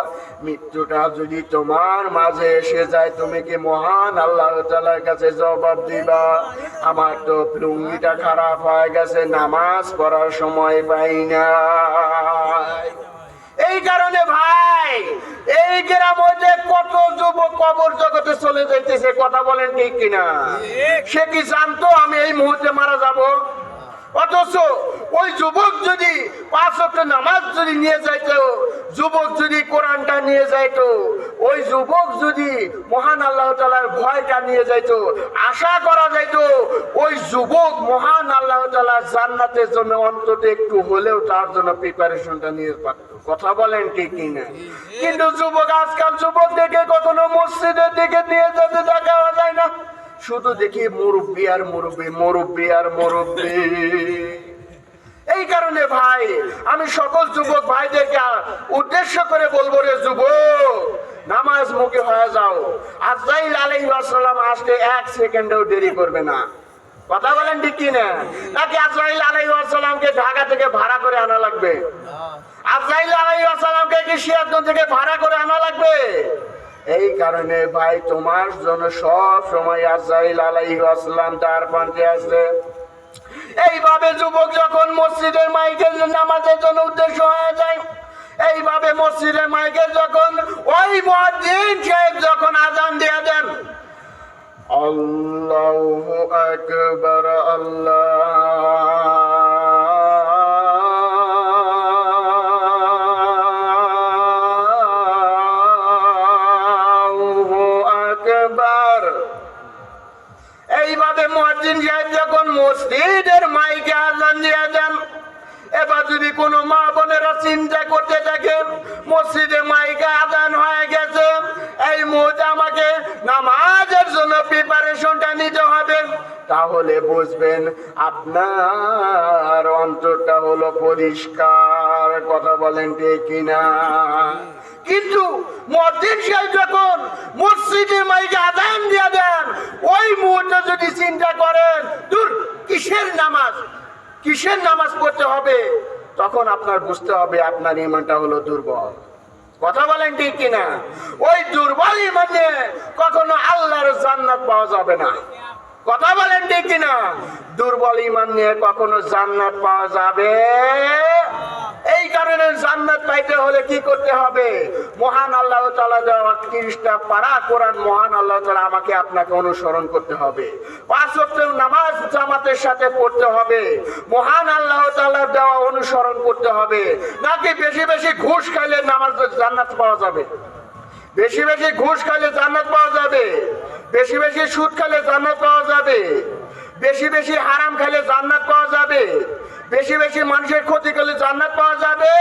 মৃত্যুটা যদি তোমার মাঝে এসে যায়, তুমি কি মহান আল্লাহ তাআলার কাছে জবাব দিবা আমার তো লুঙ্গিটা খারাপ হয়ে গেছে, নামাজ পড়ার সময় পাই না? এই কারণে ভাই এই গ্রাম হইতে কত যুবক কবর জগতে চলে যাইতেছে, কথা বলেন ঠিক কিনা? সে কি জানতো আমি এই মুহূর্তে মারা যাব? অথচ ওই যুবক যদি 5 ওয়াক্ত নামাজ যদি নিয়ে যাইতো, যুবক যদি কোরআনটা নিয়ে যাইতো, ওই যুবক যদি মহান আল্লাহ তাআলার ভয়টা নিয়ে যাইতো, আশা করা যাইতো ওই যুবক মহান আল্লাহ তাআলার জান্নাতের জন্য অন্তত একটু হলেও তার জন্য প্রিপারেশনটা নিয়ে পারতো। কথা বলেন ঠিক কিনা? কিন্তু যুবক আজকাল যুবক দেখে কখনো মসজিদের দিকে নিয়ে যেতে দেখা যায় না, শুধু দেখি মুরব্বী আর মুরব্বী, মুরব্বী আর মুরব্বী। এই কারণে ভাই আমি সকল যুবক ভাইদেরকে উদ্দেশ্য করে বলবো, রে যুবক নামাজ মুখে হয়ে যাও। আজরাইল আলাইহিস সালাম আসতে 1 সেকেন্ডও দেরি করবে না। কথা বলেন ঠিক কিনা? নাকি আজরাইল আলাইহিস সালামকে ঢাকা থেকে ভাড়া করে আনা লাগবে? আজরাইল আলাইহিস সালামকে কি সিরাজগঞ্জ থেকে ভাড়া করে আনা লাগবে? এই কারণে ভাই তোমার জন্য সব সময় আজরাইল আলাইহিস সালাম তার পান্তে আছে। এইভাবে যুবক যখন মসজিদের মাইকের নামাজের জন্য উদ্দেশ্য হয়ে যায়, এইভাবে মসজিদের মাইকে যখন ওই মুয়াজ্জিন সাহেব যখন আযান দিয়ে দেন, আল্লাহু আকবার, আল্লাহু আকবার, এইভাবে মুয়াজ্জিন সাহেব যখন মসজিদের মাইকে আযান দিয়ে দেন, এবার যদি কোনো মা বোনেরা চিন্তা করতে থাকেন মসজিদে মাইকে আযান হয়ে গেছে, এই মুহূর্তে আমাকে নামাজের জন্য প্রিপারেশনটা নিতে হবে, তাহলে বুঝবেন আপনার অন্তরটা হলো পরিষ্কার। কথা বলেন ঠিক কিনা? কিন্তু মুয়াজ্জিন সাহেব যখন মসজিদের মাইকে আযান দিয়ে দেন, ওই মুহূর্তে যদি চিন্তা করেন দূর কিসের নামাজ, কিসের নামাজ পড়তে হবে, তখন আপনার বুঝতে হবে আপনার ঈমানটা হলো দুর্বল। কথা বলেন ঠিক কিনা? ওই দুর্বল ঈমানে কখনো আল্লাহর জান্নাত পাওয়া যাবে না। কথা বলেন ঠিক কিনা? দুর্বল ঈমান নিয়ে কখনো জান্নাত পাওয়া যাবে। এই কারণে জান্নাত পাইতে হলে কি করতে হবে? মহান আল্লাহ তাআলা দেওয়া 30টা পারা কোরআন মহান আল্লাহ তাআলা আমাকে আপনাকে অনুসরণ করতে হবে। 5 ওয়াক্ত নামাজ জামাতের সাথে পড়তে হবে, মহান আল্লাহ তাআলা দেওয়া অনুসরণ করতে হবে। নাকি বেশি বেশি ঘুষ খাইলে নামাজ জান্নাত পাওয়া যাবে? বেশি বেশি ঘুষ খাইলে জান্নাত পাওয়া যাবে? বেশি বেশি সুদ খাইলে জান্নাত পাওয়া যাবে? বেশি বেশি হারাম খাইলে জান্নাত পাওয়া যাবে? বেশি বেশি মানুষের ক্ষতি করলে জান্নাত পাওয়া যাবে?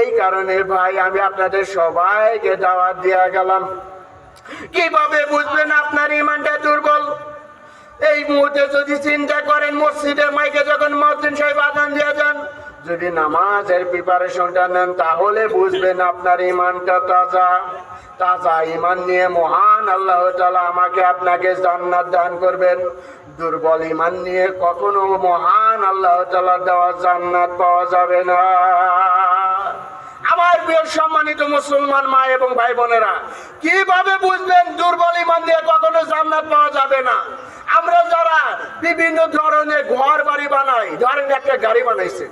এই কারণে ভাই আমি আপনাদের সবাইকে দাওয়াত দিয়ে গেলাম, কিভাবে বুঝবেন আপনার ঈমানটা দুর্বল? এই মুহূর্তে যদি চিন্তা করেন মসজিদের মাইকে যখন মুয়াজ্জিন সাহেব আযান দিয়ে দেন, যদি নামাজের প্রিপারেশনটা নেন, তাহলে বুঝবেন আপনার ঈমানটা তাজা। তাজা ঈমান নিয়ে মহান আল্লাহ তাআলা আমাকে আপনাকে জান্নাত দান করবেন। দুর্বল ঈমান নিয়ে কখনো মহান আল্লাহ তাআলার দেওয়া জান্নাত পাওয়া যাবে না। আমার প্রিয় সম্মানিত মুসলমান মা এবং ভাই বোনেরা, কিভাবে বুঝবেন দুর্বল ঈমান দিয়ে কখনো জান্নাত পাওয়া যাবে না? আমরা যারা বিভিন্ন ধরনের ঘর বাড়ি বানাই, ধরেন একটা গাড়ি বানাইছে,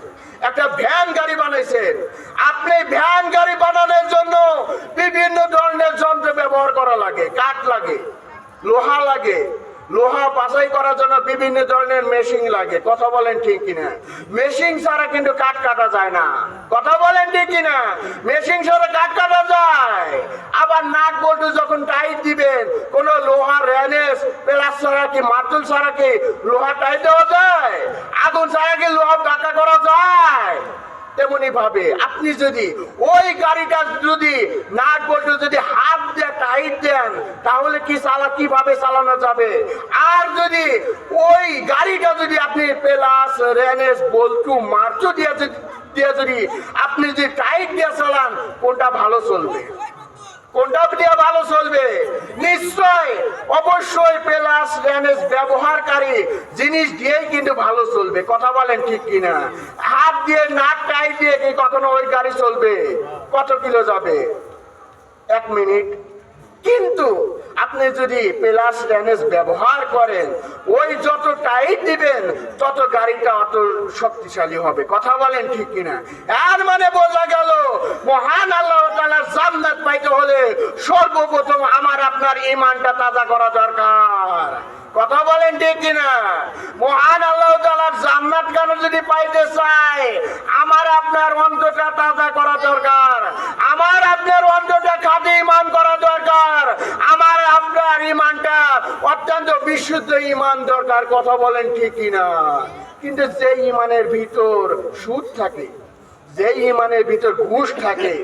একটা ভ্যান গাড়ি বানাইছেন, আপনি ভ্যান গাড়ি বানানোর জন্য বিভিন্ন ধরনের যন্ত্র ব্যবহার করা লাগে, কাঠ লাগে, লোহা লাগে, লোহা বাছাই করার জন্য বিভিন্ন ধরনের মেশিন লাগে। কথা বলেন ঠিক কিনা? মেশিন ছাড়া কিন্তু কাঠ কাটা যায় না। কথা বলেন ঠিক কিনা? মেশিন ছাড়া কাঠ কাটা যায়। আবার নাট বল্টু যখন টাইট দিবেন, কোন লোহার রেনেস প্লাস ছাড়া কি, মার্তুল ছাড়া কি লোহা টাইট দেওয়া যায়? আগুন ছাড়া কি লোহা পাকা করা যায়? তেমনি ভাবে আপনি যদি ওই গাড়িটা যদি নাট বল্টু যদি হাত দিয়ে টাইট দেন, তাহলে কি কিভাবে চালানো যাবে? আর যদি ওই গাড়িটা যদি আপনি প্লাস রেনেস বল্টু মার্চু দিয়ে যদি আপনি যদি টাইট দিয়ে চালান, কোনটা ভালো চলবে? কোনটা দিয়ে ভালো চলবে? নিশ্চয় অবশ্যই প্লাস রেনেস ব্যবহারকারী জিনিস দিয়েই কিন্তু ভালো চলবে। কথা বলেন ঠিক কিনা? হাত দিয়ে নাক টাই দিয়ে কি কখনো ওই গাড়ি চলবে? কত কিলো যাবে? 1 মিনিট। কিন্তু আপনি যদি প্লাস ড্যানেজ ব্যবহার করেন, ওই যত টাইট দিবেন তত গাড়িটা অত শক্তিশালী হবে। কথা বলেন ঠিক কিনা? এর মানে বোঝা গেল মহান আল্লাহ তাআলার জান্নাত পাইতে হলে সর্বপ্রথম আমার আপনার ঈমানটা তাজা করা দরকার। কথা বলেন ঠিক কিনা? মহান আল্লাহ তাআলার জান্নাত কেন যদি পাইতে চাই, আমার আপনার অন্তরটা তাজা করা দরকার, আমার আপনার অন্তরটা খাঁটি ঈমান করা দরকার, আমার আপনার ঈমানটা অত্যন্ত বিশুদ্ধ ঈমান দরকার। কথা বলেন ঠিক কিনা? কিন্তু যে ঈমানের ভিতর সুদ থাকে, যে ঈমানের ভিতর ঘুষ থাকে,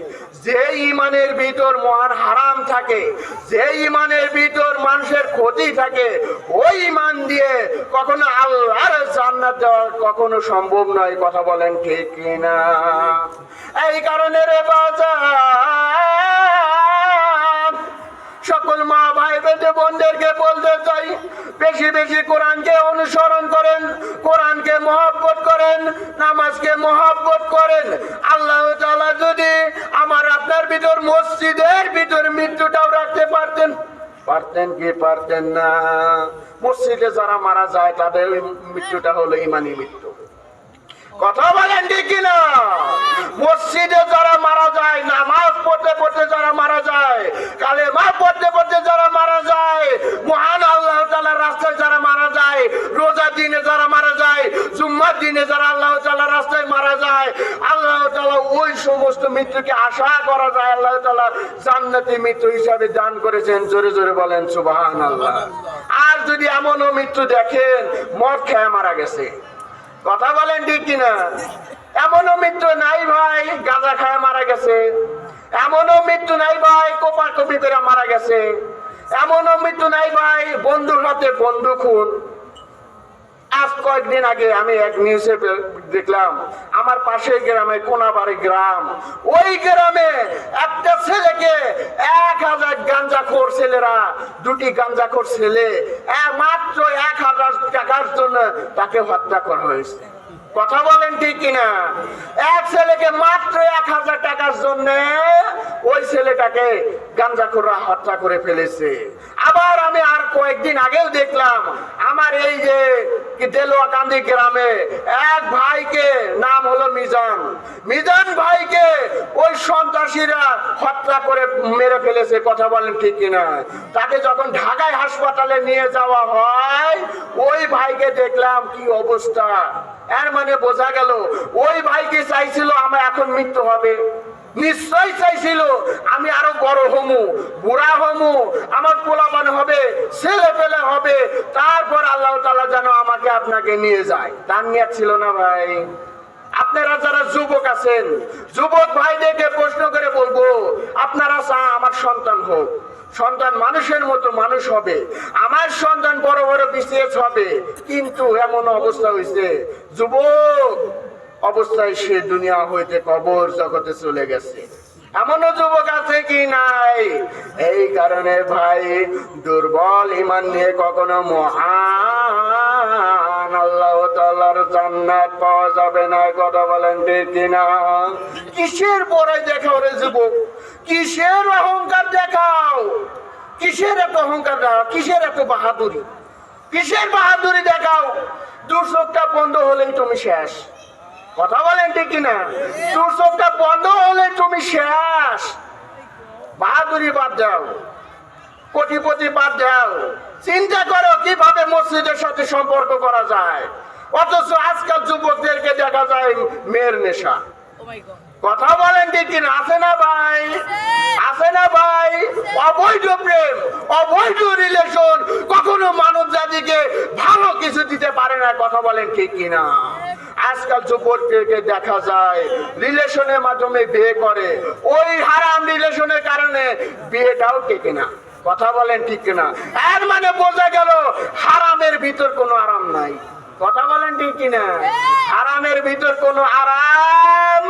যে ঈমানের ভিতর মহান হারাম থাকে, যে ঈমানের ভিতর মানুষের ক্ষতি থাকে, ওই ঈমান দিয়ে কখনো আল্লাহর জান্নাত দেওয়া কখনো সম্ভব নয়। কথা বলেন ঠিক কিনা? এই কারণে রে বাজার সকল মা ভাই বোনদেরকে বলতে চাই, বেশি বেশি কোরআনকে অনুসরণ করেন, কোরআনকে মহব্বত করেন, নামাজকে মহব্বত করেন। আল্লাহ তাআলা যদি আমার আপনার ভিতর মসজিদের ভিতর মৃত্যুটাও রাখতে পারতেন, পারতেন কি পারতেন না? মসজিদে যারা মারা যায় তাদের মৃত্যুটা হলো ঈমানী মৃত্যু। কথা বলেন ঠিক কিনা? মসজিদে যারা মারা যায়, নামাজ পড়তে পড়তে যারা মারা যায়, কালেমা পড়তে পড়তে যারা মারা যায়, মহান আল্লাহ তাআলার রাস্তায় যারা মারা যায়, রোজা দিনে যারা মারা যায়, জুম্মার দিনে যারা আল্লাহ তাআলার রাস্তায় মারা যায়, আল্লাহ তাআলা ওই সমস্ত মৃত্যুকে আশা করা যায় আল্লাহ তাআলা জান্নাতি মৃত্যু হিসাবে দান করেছেন। জোরে জোরে বলেন সুবহানাল্লাহ। আর যদি এমনও মৃত্যু দেখেন মদ খেয়ে মারা গেছে, কথা বলেন ঠিক কিনা? এমনও মৃত্যু নাই ভাই গাঁজা খায় মারা গেছে, এমনও মৃত্যু নাই ভাই কোপাকুপি করে মারা গেছে, এমনও মৃত্যু নাই ভাই বন্ধুর হাতে বন্ধু খুন। আজ কয়েকদিন আগে আমি এক নিউজে দেখলাম, আমার পাশের গ্রামে কোনাবাড়ি গ্রাম, ওই গ্রামে একটা ছেলেকে 1000 গাঁজাখোর ছেলেরা, 2টি গাঁজাখোর ছেলে মাত্র 1000 টাকার জন্য তাকে হত্যা করা হয়েছে। কথা বলেন ঠিক কিনা? এক ছেলেকে মাত্র 1000 টাকার জন্য ওই ছেলেটাকে গাঁজাখোররা হত্যা করে ফেলেছে। আবার আমি আর কয়েকদিন আগেও দেখলাম আমার এই যে দেলোয়াকান্দি গ্রামে এক ভাইকে, নাম হলো মিজান, মিজান ভাইকে ওই সন্ত্রাসীরা হত্যা করে মেরে ফেলেছে। কথা বলেন ঠিক কিনা? তাকে যখন ঢাকায় হাসপাতালে নিয়ে যাওয়া হয়, ওই ভাইকে দেখলাম কি অবস্থা। এর মানে বোঝা গেল ওই ভাইকে চাইছিল আমার এখন মৃত্যু হবে, নিশ্চয় চাইছিল আমি আরো বড় হমু, বুড়া হমু, আমার পোলাপান হবে, ছেলে পেলে হবে, তারপর আল্লাহ তাআলা যেন আমাকে আপনাকে নিয়ে যায়। তার নিয়ত ছিল না ভাই। আপনারা যারা যুবক আছেন, যুবক ভাইদেরকে প্রশ্ন করে বলবো, আপনারা চান আমার সন্তান হোক, সন্তান মানুষের মতো মানুষ হবে, আমার সন্তান বড় বড় বিসিএস হবে, কিন্তু এমন অবস্থা হয়েছে যুবক অবস্থায় সে দুনিয়া হইতে কবর জগতে চলে গেছে। এমনও যুবক আছে কি নাই? এই কারণে ভাই দুর্বল ঈমান নিয়ে কখনো মহান আল্লাহ তাআলার জান্নাত পাওয়া যাবে না। কথা বলেন ঠিক কিনা? কিসের বড়াই দেখাও রে যুবক, কিসের অহংকার দেখাও, কিসের এত অহংকার দেখাও, কিসের এত বাহাদুরি, কিসের বাহাদুরি দেখাও? দূর চোখটা বন্ধ হলেই তুমি শেষ। কথা বলেন ঠিক কিনা? দূর চোখটা বন্ধ হলে তুমি শেষ। বাহাদুরি বাদ দাও, কোটিপতি বাদ দাও, চিন্তা করো কিভাবে মসজিদের সাথে সম্পর্ক করা যায়। অথচ আজকাল যুবকদেরকে দেখা যায় মেয়ের নেশা। কথা বলেন ঠিক কিনা? আছে না ভাই? আছে না ভাই? অবৈধ প্রেম, অবৈধ রিলেশন কখনো মানব জাতিকে ভালো কিছু দিতে পারে না। কথা বলেন ঠিক কিনা? আজকাল যুবকদেরকে দেখা যায় রিলেশনের মাধ্যমে বিয়ে করে, ওই হারাম রিলেশনের কারণে বিয়েটাও টেকে না। কথা বলেন ঠিক কিনা? এর মানে বোঝা গেল হারামের ভিতর কোনো আরাম নাই। কথা বলেন ঠিক কিনা? হারামের ভিতর কোনো আরাম।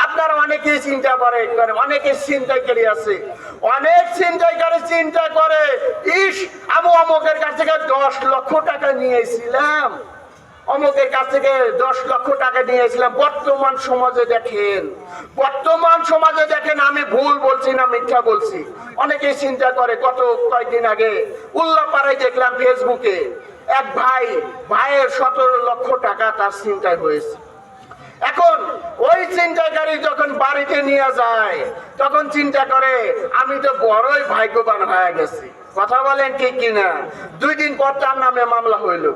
আপনারা অনেকে চিন্তা করে, অনেকে চিন্তাকারী আছে, অনেক চিন্তাকারী চিন্তা করে, ইস আমি অমুকের কাছ থেকে 10 লক্ষ টাকা নিয়েছিলাম, অমুকের কাছ থেকে 10 লক্ষ টাকা নিয়েছিলাম। বর্তমান সমাজে দেখেন আমি ভুল বলছি না মিথ্যা বলছি? অনেকেই চিন্তা করে। কয়েকদিন আগে উল্লাপাড়ায় দেখলাম ফেসবুকে এক ভাইয়ের 17 লক্ষ টাকা তার চিন্তায় হয়েছে। এখন ওই চিন্তাকারী যখন বাড়িতে নিয়ে যায় তখন চিন্তা করে আমি তো বড়ই ভাগ্যবান হয়ে গেছি। কথা বলেন ঠিক কিনা? 2 দিন পর তার নামে মামলা হইল।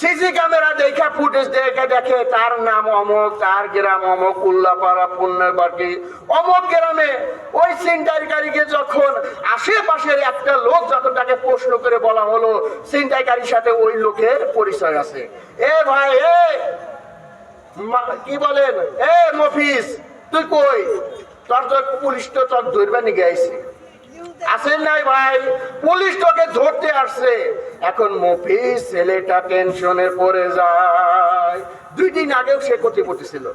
সিসি ক্যামেরা দেখা ফুটেজ দেখে তার নাম অমুক, তার গ্রাম অমুক, উল্লাপাড়া পুণ্যবাটি অমুক গ্রামে। ওই ছিনতাইকারীকে যখন আশেপাশের একটা লোক যখন তাকে প্রশ্ন করে বলা হলো ছিনতাইকারীর সাথে ওই লোকের পরিচয় আছে। এ ভাই কি বলেন, এ মফিজ তুই কই? তোর তো পুলিশ তো তোর ধরবে নিয়ে গেছে। আসেন নাই ভাই, পুলিশ তোকে ধরতে আসছে। এখন মফিজ ছেলেটা টেনশনে পড়ে যায়। 2 দিন আগেও সে কোটিপতি ছিল।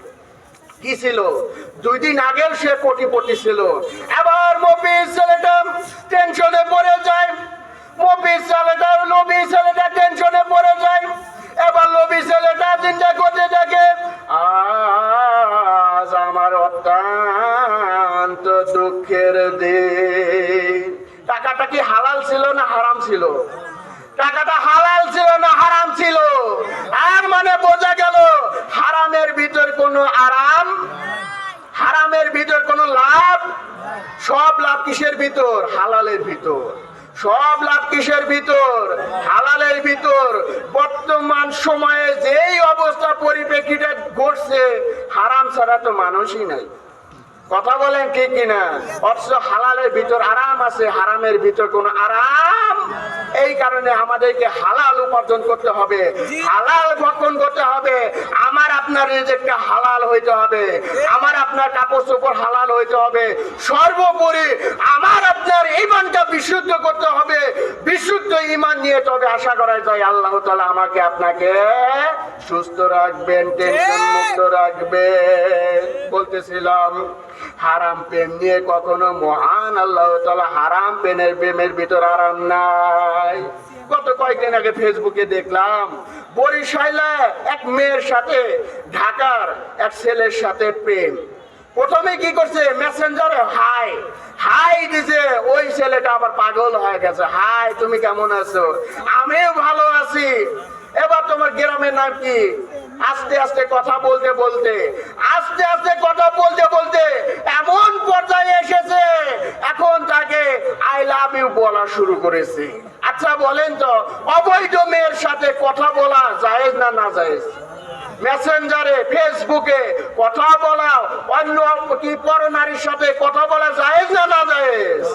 কি ছিল? 2 দিন আগেও সে কোটিপতি ছিল। এবার মফিজ ছেলেটা টেনশনে পড়ে যায়। মফিজ ছেলেটা টেনশনে পড়ে যায়। এবার লোভী ছেলেটা চিন্তা করতে থাকে, আজ আমার অত্যন্ত দুঃখের দিন। টাকাটা কি হালাল ছিল না হারাম ছিল? টাকাটা হালাল ছিল না হারাম ছিল? আর মানে বোঝা গেল হারামের ভিতর কোনো আরাম, হারামের ভিতর কোনো লাভ। সব লাভ কিসের ভিতর? হালালের ভিতর। সব লাভ কিসের ভিতর? হালালের ভিতর। বর্তমান সময়ে যেই অবস্থা পরিপ্রেক্ষিতে ঘটছে, হারাম ছাড়া তো মানুষই নাই। কথা বলেন ঠিক কিনা? অথচ হালালের ভিতর আরাম আছে, হারামের ভিতর কোনো আরাম। এই কারণে আমাদেরকে হালাল উপার্জন করতে হবে, হালাল ভক্ষণ করতে হবে। আমার আপনার রিজিকটা হালাল হইতে হবে, আমার আপনার কাপড় চোপড় হালাল হইতে হবে। সর্বোপরি আমার আপনার ঈমানটা বিশুদ্ধ করতে হবে। বিশুদ্ধ ঈমান নিয়ে তবে আশা করা যায় আল্লাহ তাআলা আমাকে আপনাকে সুস্থ রাখবেন, টেনশন মুক্ত রাখবেন। বলতেছিলাম হারাম প্রেম নিয়ে কখনো মহান আল্লাহ তাআলা হারাম প্রেমের ভিতর আরাম নাই। গত কয়েকদিন আগে ফেসবুকে দেখলাম বরিশালে এক মেয়ের সাথে ঢাকার এক ছেলের সাথে প্রেম। প্রথমে কি করছে, মেসেঞ্জারে হাই দিছে। ওই ছেলেটা আবার পাগল হয়ে গেছে। হাই, তুমি কেমন আছো? আমিও ভালো আছি। এবার তোমার গ্রামের নাম কি? আস্তে আস্তে কথা বলতে এমন পর্যায়ে এসেছে এখন তাকে আই লাভ ইউ বলা শুরু করেছে। আচ্ছা বলেন তো, অবৈধ মেয়ের সাথে কথা বলা জায়েজ না না জায়েজ? মেসেঞ্জারে ফেসবুকে কথা বলা, অন্য কি পর নারীর সাথে কথা বলা জায়েজ না না জায়েজ?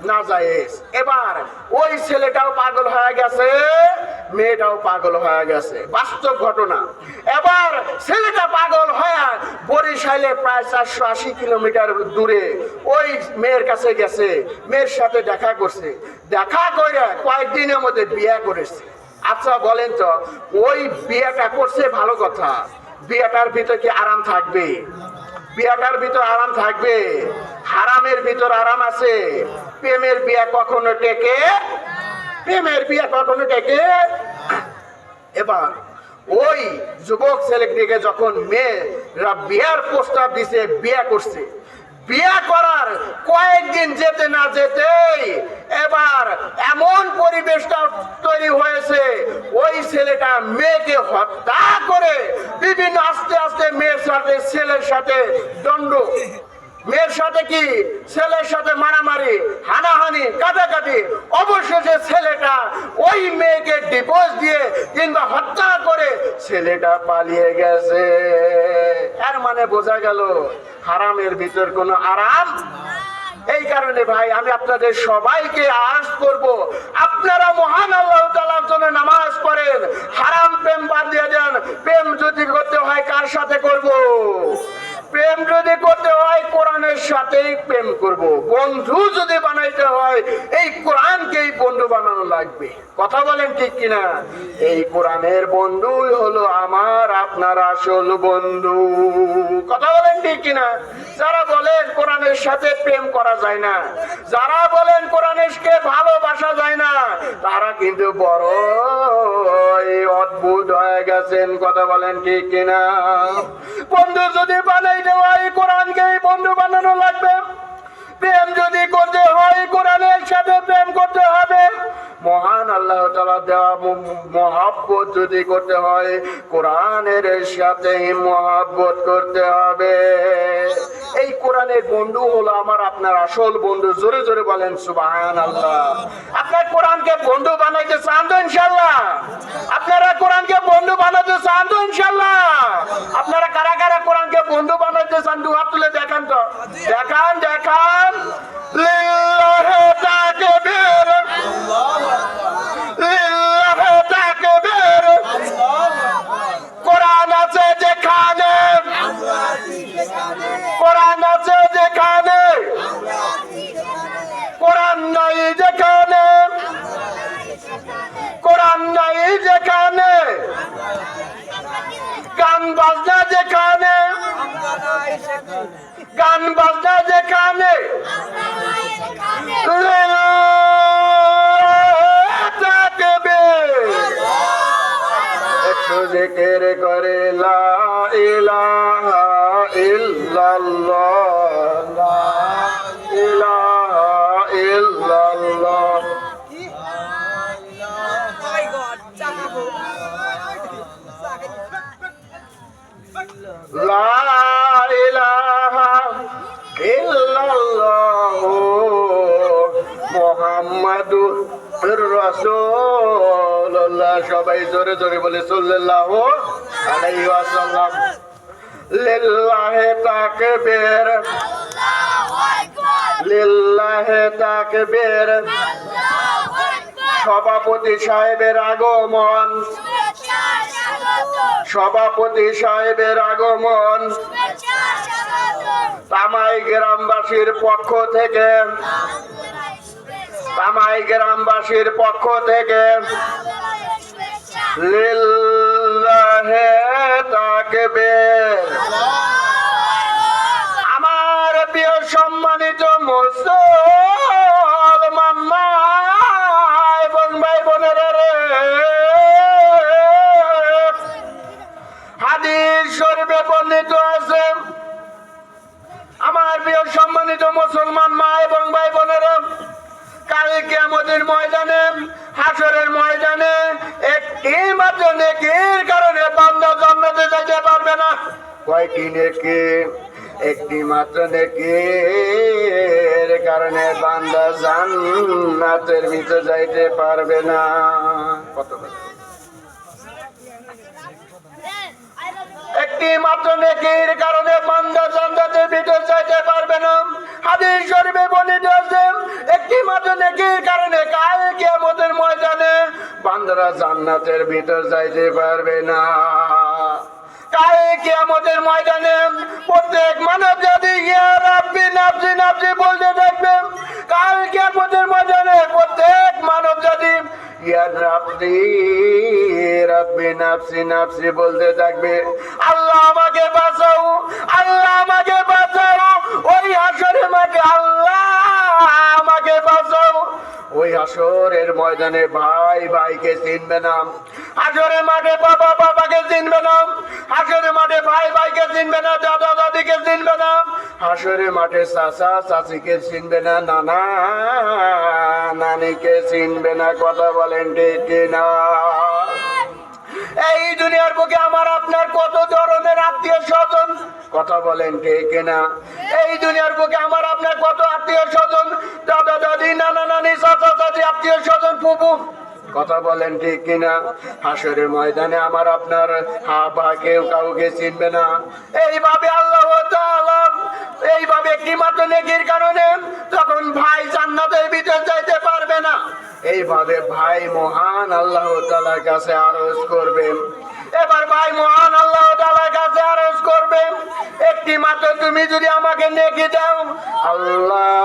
না জায়েজ। এবার ওই ছেলেটাও পাগল হয়ে গেছে, মেয়েটাও পাগল হয়ে গেছে। বাস্তব ঘটনা। এবার ছেলেটা পাগল হয়ে বরিশালে প্রায় 480 কিলোমিটার দূরে ওই মেয়ের কাছে গেছে, মেয়ের সাথে দেখা করছে। দেখা করে কয়েকদিনের মধ্যে বিয়ে করেছে। আচ্ছা বলেন তো, ওই বিয়েটা করছে ভালো কথা, বিয়েটার ভিতর কি আরাম থাকবে? বিয়েটার ভিতর আরাম থাকবে? হারামের ভিতর আরাম আছে। প্রেমের বিয়ে কখনো টেকে? প্রেমের বিয়ে কখনো টেকে? এবার ওই যুবক ছেলেটিকে যখন মেয়েরা বিয়ার প্রস্তাব দিছে, বিয়ে করছে। বিয়ে করার কয়েকদিন যেতে না যেতেই এবার এমন পরিবেশটা তৈরি হয়েছে, ওই ছেলেটা মেয়েকে হত্যা করে বিভিন্ন আস্তে আস্তে মেয়ের সাথে ছেলের সাথে দ্বন্দ্ব, মেয়ের সাথে কি ছেলের সাথে মারামারি, হানাহানি, কাটাকাটি। অবশেষে ছেলেটা ওই মেয়েকে ডিভোর্স দিয়ে কিংবা হত্যা করে ছেলেটা পালিয়ে গেছে। এর মানে বোঝা গেল হারামের ভিতর কোনো আরাম। এই কারণে ভাই আমি আপনাদের সবাইকে আরজ করব, আপনারা মহান আল্লাহ তাআলার জন্য নামাজ পড়েন, হারাম প্রেম বাদ দিয়ে দেন। প্রেম যদি করতে হয় কার সাথে করব? প্রেম যদি করতে হয় কোরআনের সাথেই প্রেম করব। বন্ধু যদি বানাইতে হয় এই কোরআনকেই বন্ধু বানানো লাগবে। কথা বলেন ঠিক কিনা? এই কোরআনের বন্ধুই হলো আমার আপনার আসল বন্ধু। কথা বলেন ঠিক কিনা? যারা বলেন কোরআনের সাথে প্রেম করা যায় না, যারা বলেন কোরআনকে ভালোবাসা যায় না, তারা কিন্তু বড় অদ্ভুত হয়ে গেছেন। কথা বলেন ঠিক কিনা? বন্ধু যদি বানাইতে হয় কোরআনকেই বন্ধু বানানো লাগবে। প্রেম যদি করতে হয় কোরআনের সাথে প্রেম করতে হবে। মহান আল্লাহ তাআলা দেওয়া মহব্বত যদি করতে হয় কোরআনের সাথে মহব্বত করতে হবে। এই কোরআনের বন্ধু হলো আমার আপনার আসল বন্ধু। জোরে জোরে বলেন সুবহানাল্লাহ। আপনার কোরআনকে বন্ধু বানাইতে চান তো ইনশাআল্লাহ? আপনারা কোরআনকে বন্ধু বানাতে চান তো ইনশাআল্লাহ? আপনারা কারা কারা কোরআনকে বন্ধু বানাইতে চান দুই হাত তুলে দেখান তো। দেখান দেখান। লিল্লাহি তাকবীর, লিল্লাহি তাকবীর। কোরআন আছে যেখানে, কোরআন আছে যেখানে, কোরআন নাই যেখানে, কোরআন নাই যেখানে, গান বাজনা যেখানে, গান বাজনা যেখানে, একটু জিকির করে লা ইলাহা ইল্লাল্লাহ, লা ইলাহা ইল্লাল্লাহ। লা ইলাহা ইল্লাল্লাহ মুহাম্মাদুর রাসূলুল্লাহ। সবাই জোরে জোরে বলে সাল্লাল্লাহু আলাইহি ওয়াসাল্লাম। লিল্লাহি তাকবীর, লিল্লাহি তাকবীর। সভাপতি সাহেবের আগমন, সভাপতি সাহেবের আগমন তামাই গ্রামবাসীর পক্ষ থেকে, তামাই গ্রামবাসীর পক্ষ থেকে লিল্লাহি তাকবীর। আমার প্রিয় সম্মানিত মুসলমান মা এবং ভাই বোনেরা রে, হাদিস শরীফে বর্ণিত আছে, আমার প্রিয় সম্মানিত মুসলমান মা এবং ভাই বোনেরা, কাল কিয়ামতের ময়দানে, হাসরের ময়দানে একটি মাত্র নেকির কারণে বান্দা জান্নাতে যেতে পারবে না। কয়টি নেকি? একটি মাত্র নেকির কারণে বান্দা জান্নাতের ভিতরে যাইতে পারবে না। কত একটি মাত্র নেকির কারণে বান্দা জান্নাতের ভিতর যাইতে পারবে না। হাদিস শরীফে বর্ণিত আছে, একটি মাত্র নেকির কারণে কাল কিয়ামতের ময়দানে বান্দারা জান্নাতের ভিতর যাইতে পারবে না। কাল কিয়ামতের ময়দানে প্রত্যেক মানব জাতি ইয়া রাব্বি নাফসি নাফসি বলতে থাকবে। কাল কিয়ামতের ময়দানে প্রত্যেক মানব জাতি ইয়া রাব্বি রাব্বি নাফসি নাফসি বলতে থাকবে। আল্লাহ আমাকে বাঁচাও, আল্লাহ আমাকে বাঁচাও। ওই হাসরের মাঠে আল্লাহ আমাকে বাঁচাও। ওই হাসরের ময়দানে ভাই ভাইকে চিনবে না, হাসরের মাঠে বাবা বাবাকে চিনবে না, হাসরের মাঠে ভাই ভাইকে চিনবে না, দাদা দাদিকে চিনবে না, হাসরের মাঠে চাচা চাচিকে চিনবে না, নানা নানিকে চিনবে না। কথা বলেন ঠিক কিনা? এই দুনিয়ার বুকে আমার আপনার কত ধরনের আত্মীয় স্বজন। কথা বলেন ঠিক কিনা? এই দুনিয়ার বুকে আমার আপনার কত আত্মীয় স্বজন, দাদা দাদি নানা নানি চাচা চাচি আত্মীয় স্বজন ফুপু। কথা বলেন ঠিক কিনা? হাসরের ময়দানে আমার আপনার হাবা কেউ কাউকে চিনবে না। এইভাবে আল্লাহ তাআলা এইভাবে একটি মাত্র নেকির কারণে তখন ভাই জান্নাতের ভিতর যাইতে পারবে না। এইভাবে ভাই মহান আল্লাহ তাআলার কাছে আরজ করবে। এবার ভাই মহান আল্লাহ তাআলার কাছে আরজ করবে, একটি মাত্র তুমি যদি আমাকে নেকি দাও, আল্লাহ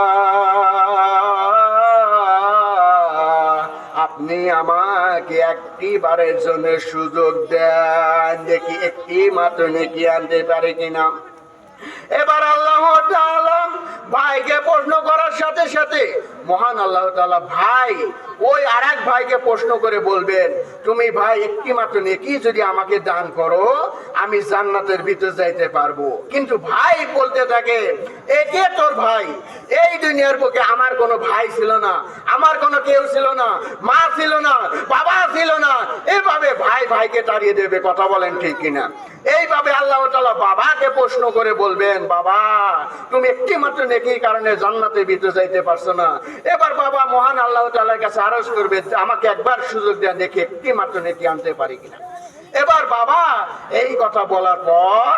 আপনি আমাকে একটি বারের জন্য সুযোগ দেন, দেখি একটি মাত্র নেকি আনতে পারে কিনা। এবার আল্লাহ তাআলা ভাইকে প্রশ্ন করার সাথে সাথে মহান আল্লাহ তাআলা ভাই ওই আরেক ভাইকে প্রশ্ন করে বলবেন, তুমি ভাই একটি মাত্র নেকি যদি আমাকে দান করো আমি জান্নাতের ভিতর যাইতে পারবো। কিন্তু ভাই বলতে থাকে, একে তোর ভাই? এই দুনিয়ার বুকে আমার কোনো ভাই ছিল না, আমার কোনো কেউ ছিল না, মা ছিল না, বাবা ছিল না। এভাবে ভাই ভাইকে তাড়িয়ে দেবে, কথা বলেন ঠিক কিনা? এইভাবে আল্লাহ তাআলা বাবাকে প্রশ্ন করে বলবেন, বাবা তুমি একটি মাত্র নেকির কারণে জান্নাতের ভিতর যাইতে পারছো না। এবার বাবা মহান আল্লাহ তাআলার কাছে আরজ করবে, আমাকে একবার সুযোগ দেন, দেখি একটি মাত্র নেকি আনতে পারি কিনা। এবার বাবা এই কথা বলার পর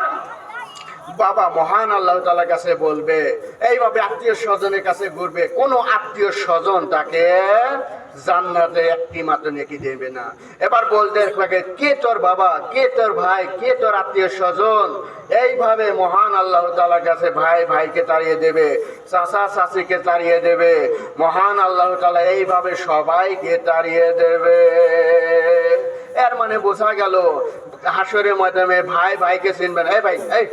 বাবা মহান আল্লাহ তাআলার কাছে বলবে, এইভাবে আত্মীয় স্বজনের কাছে ঘুরবে, কোন আত্মীয় স্বজন তাকে জান্নাতে একটি মাত্র নেকি দেবে না। এবার বলতে থাকে, কে তোর বাবা, কে তোর ভাই, কে তোর আত্মীয় স্বজন? এইভাবে মহান আল্লাহ তাআলার কাছে ভাই ভাইকে তাড়িয়ে দেবে, চাচা চাচিকে তাড়িয়ে দেবে, মহান আল্লাহ তাআলা এইভাবে সবাইকে তাড়িয়ে দেবে। এর মানে বোঝা গেল হাসরের ময়দানে ভাই ভাইকে চিনবে না। এই ভাই, এই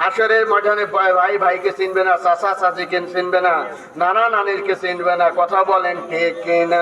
হাসরের ময়দানে ভাই ভাইকে চিনবে না, চাচা চাচিকে চিনবে না, নানা নানিরকে চিনবে না, কথা বলেন ঠিক কিনা?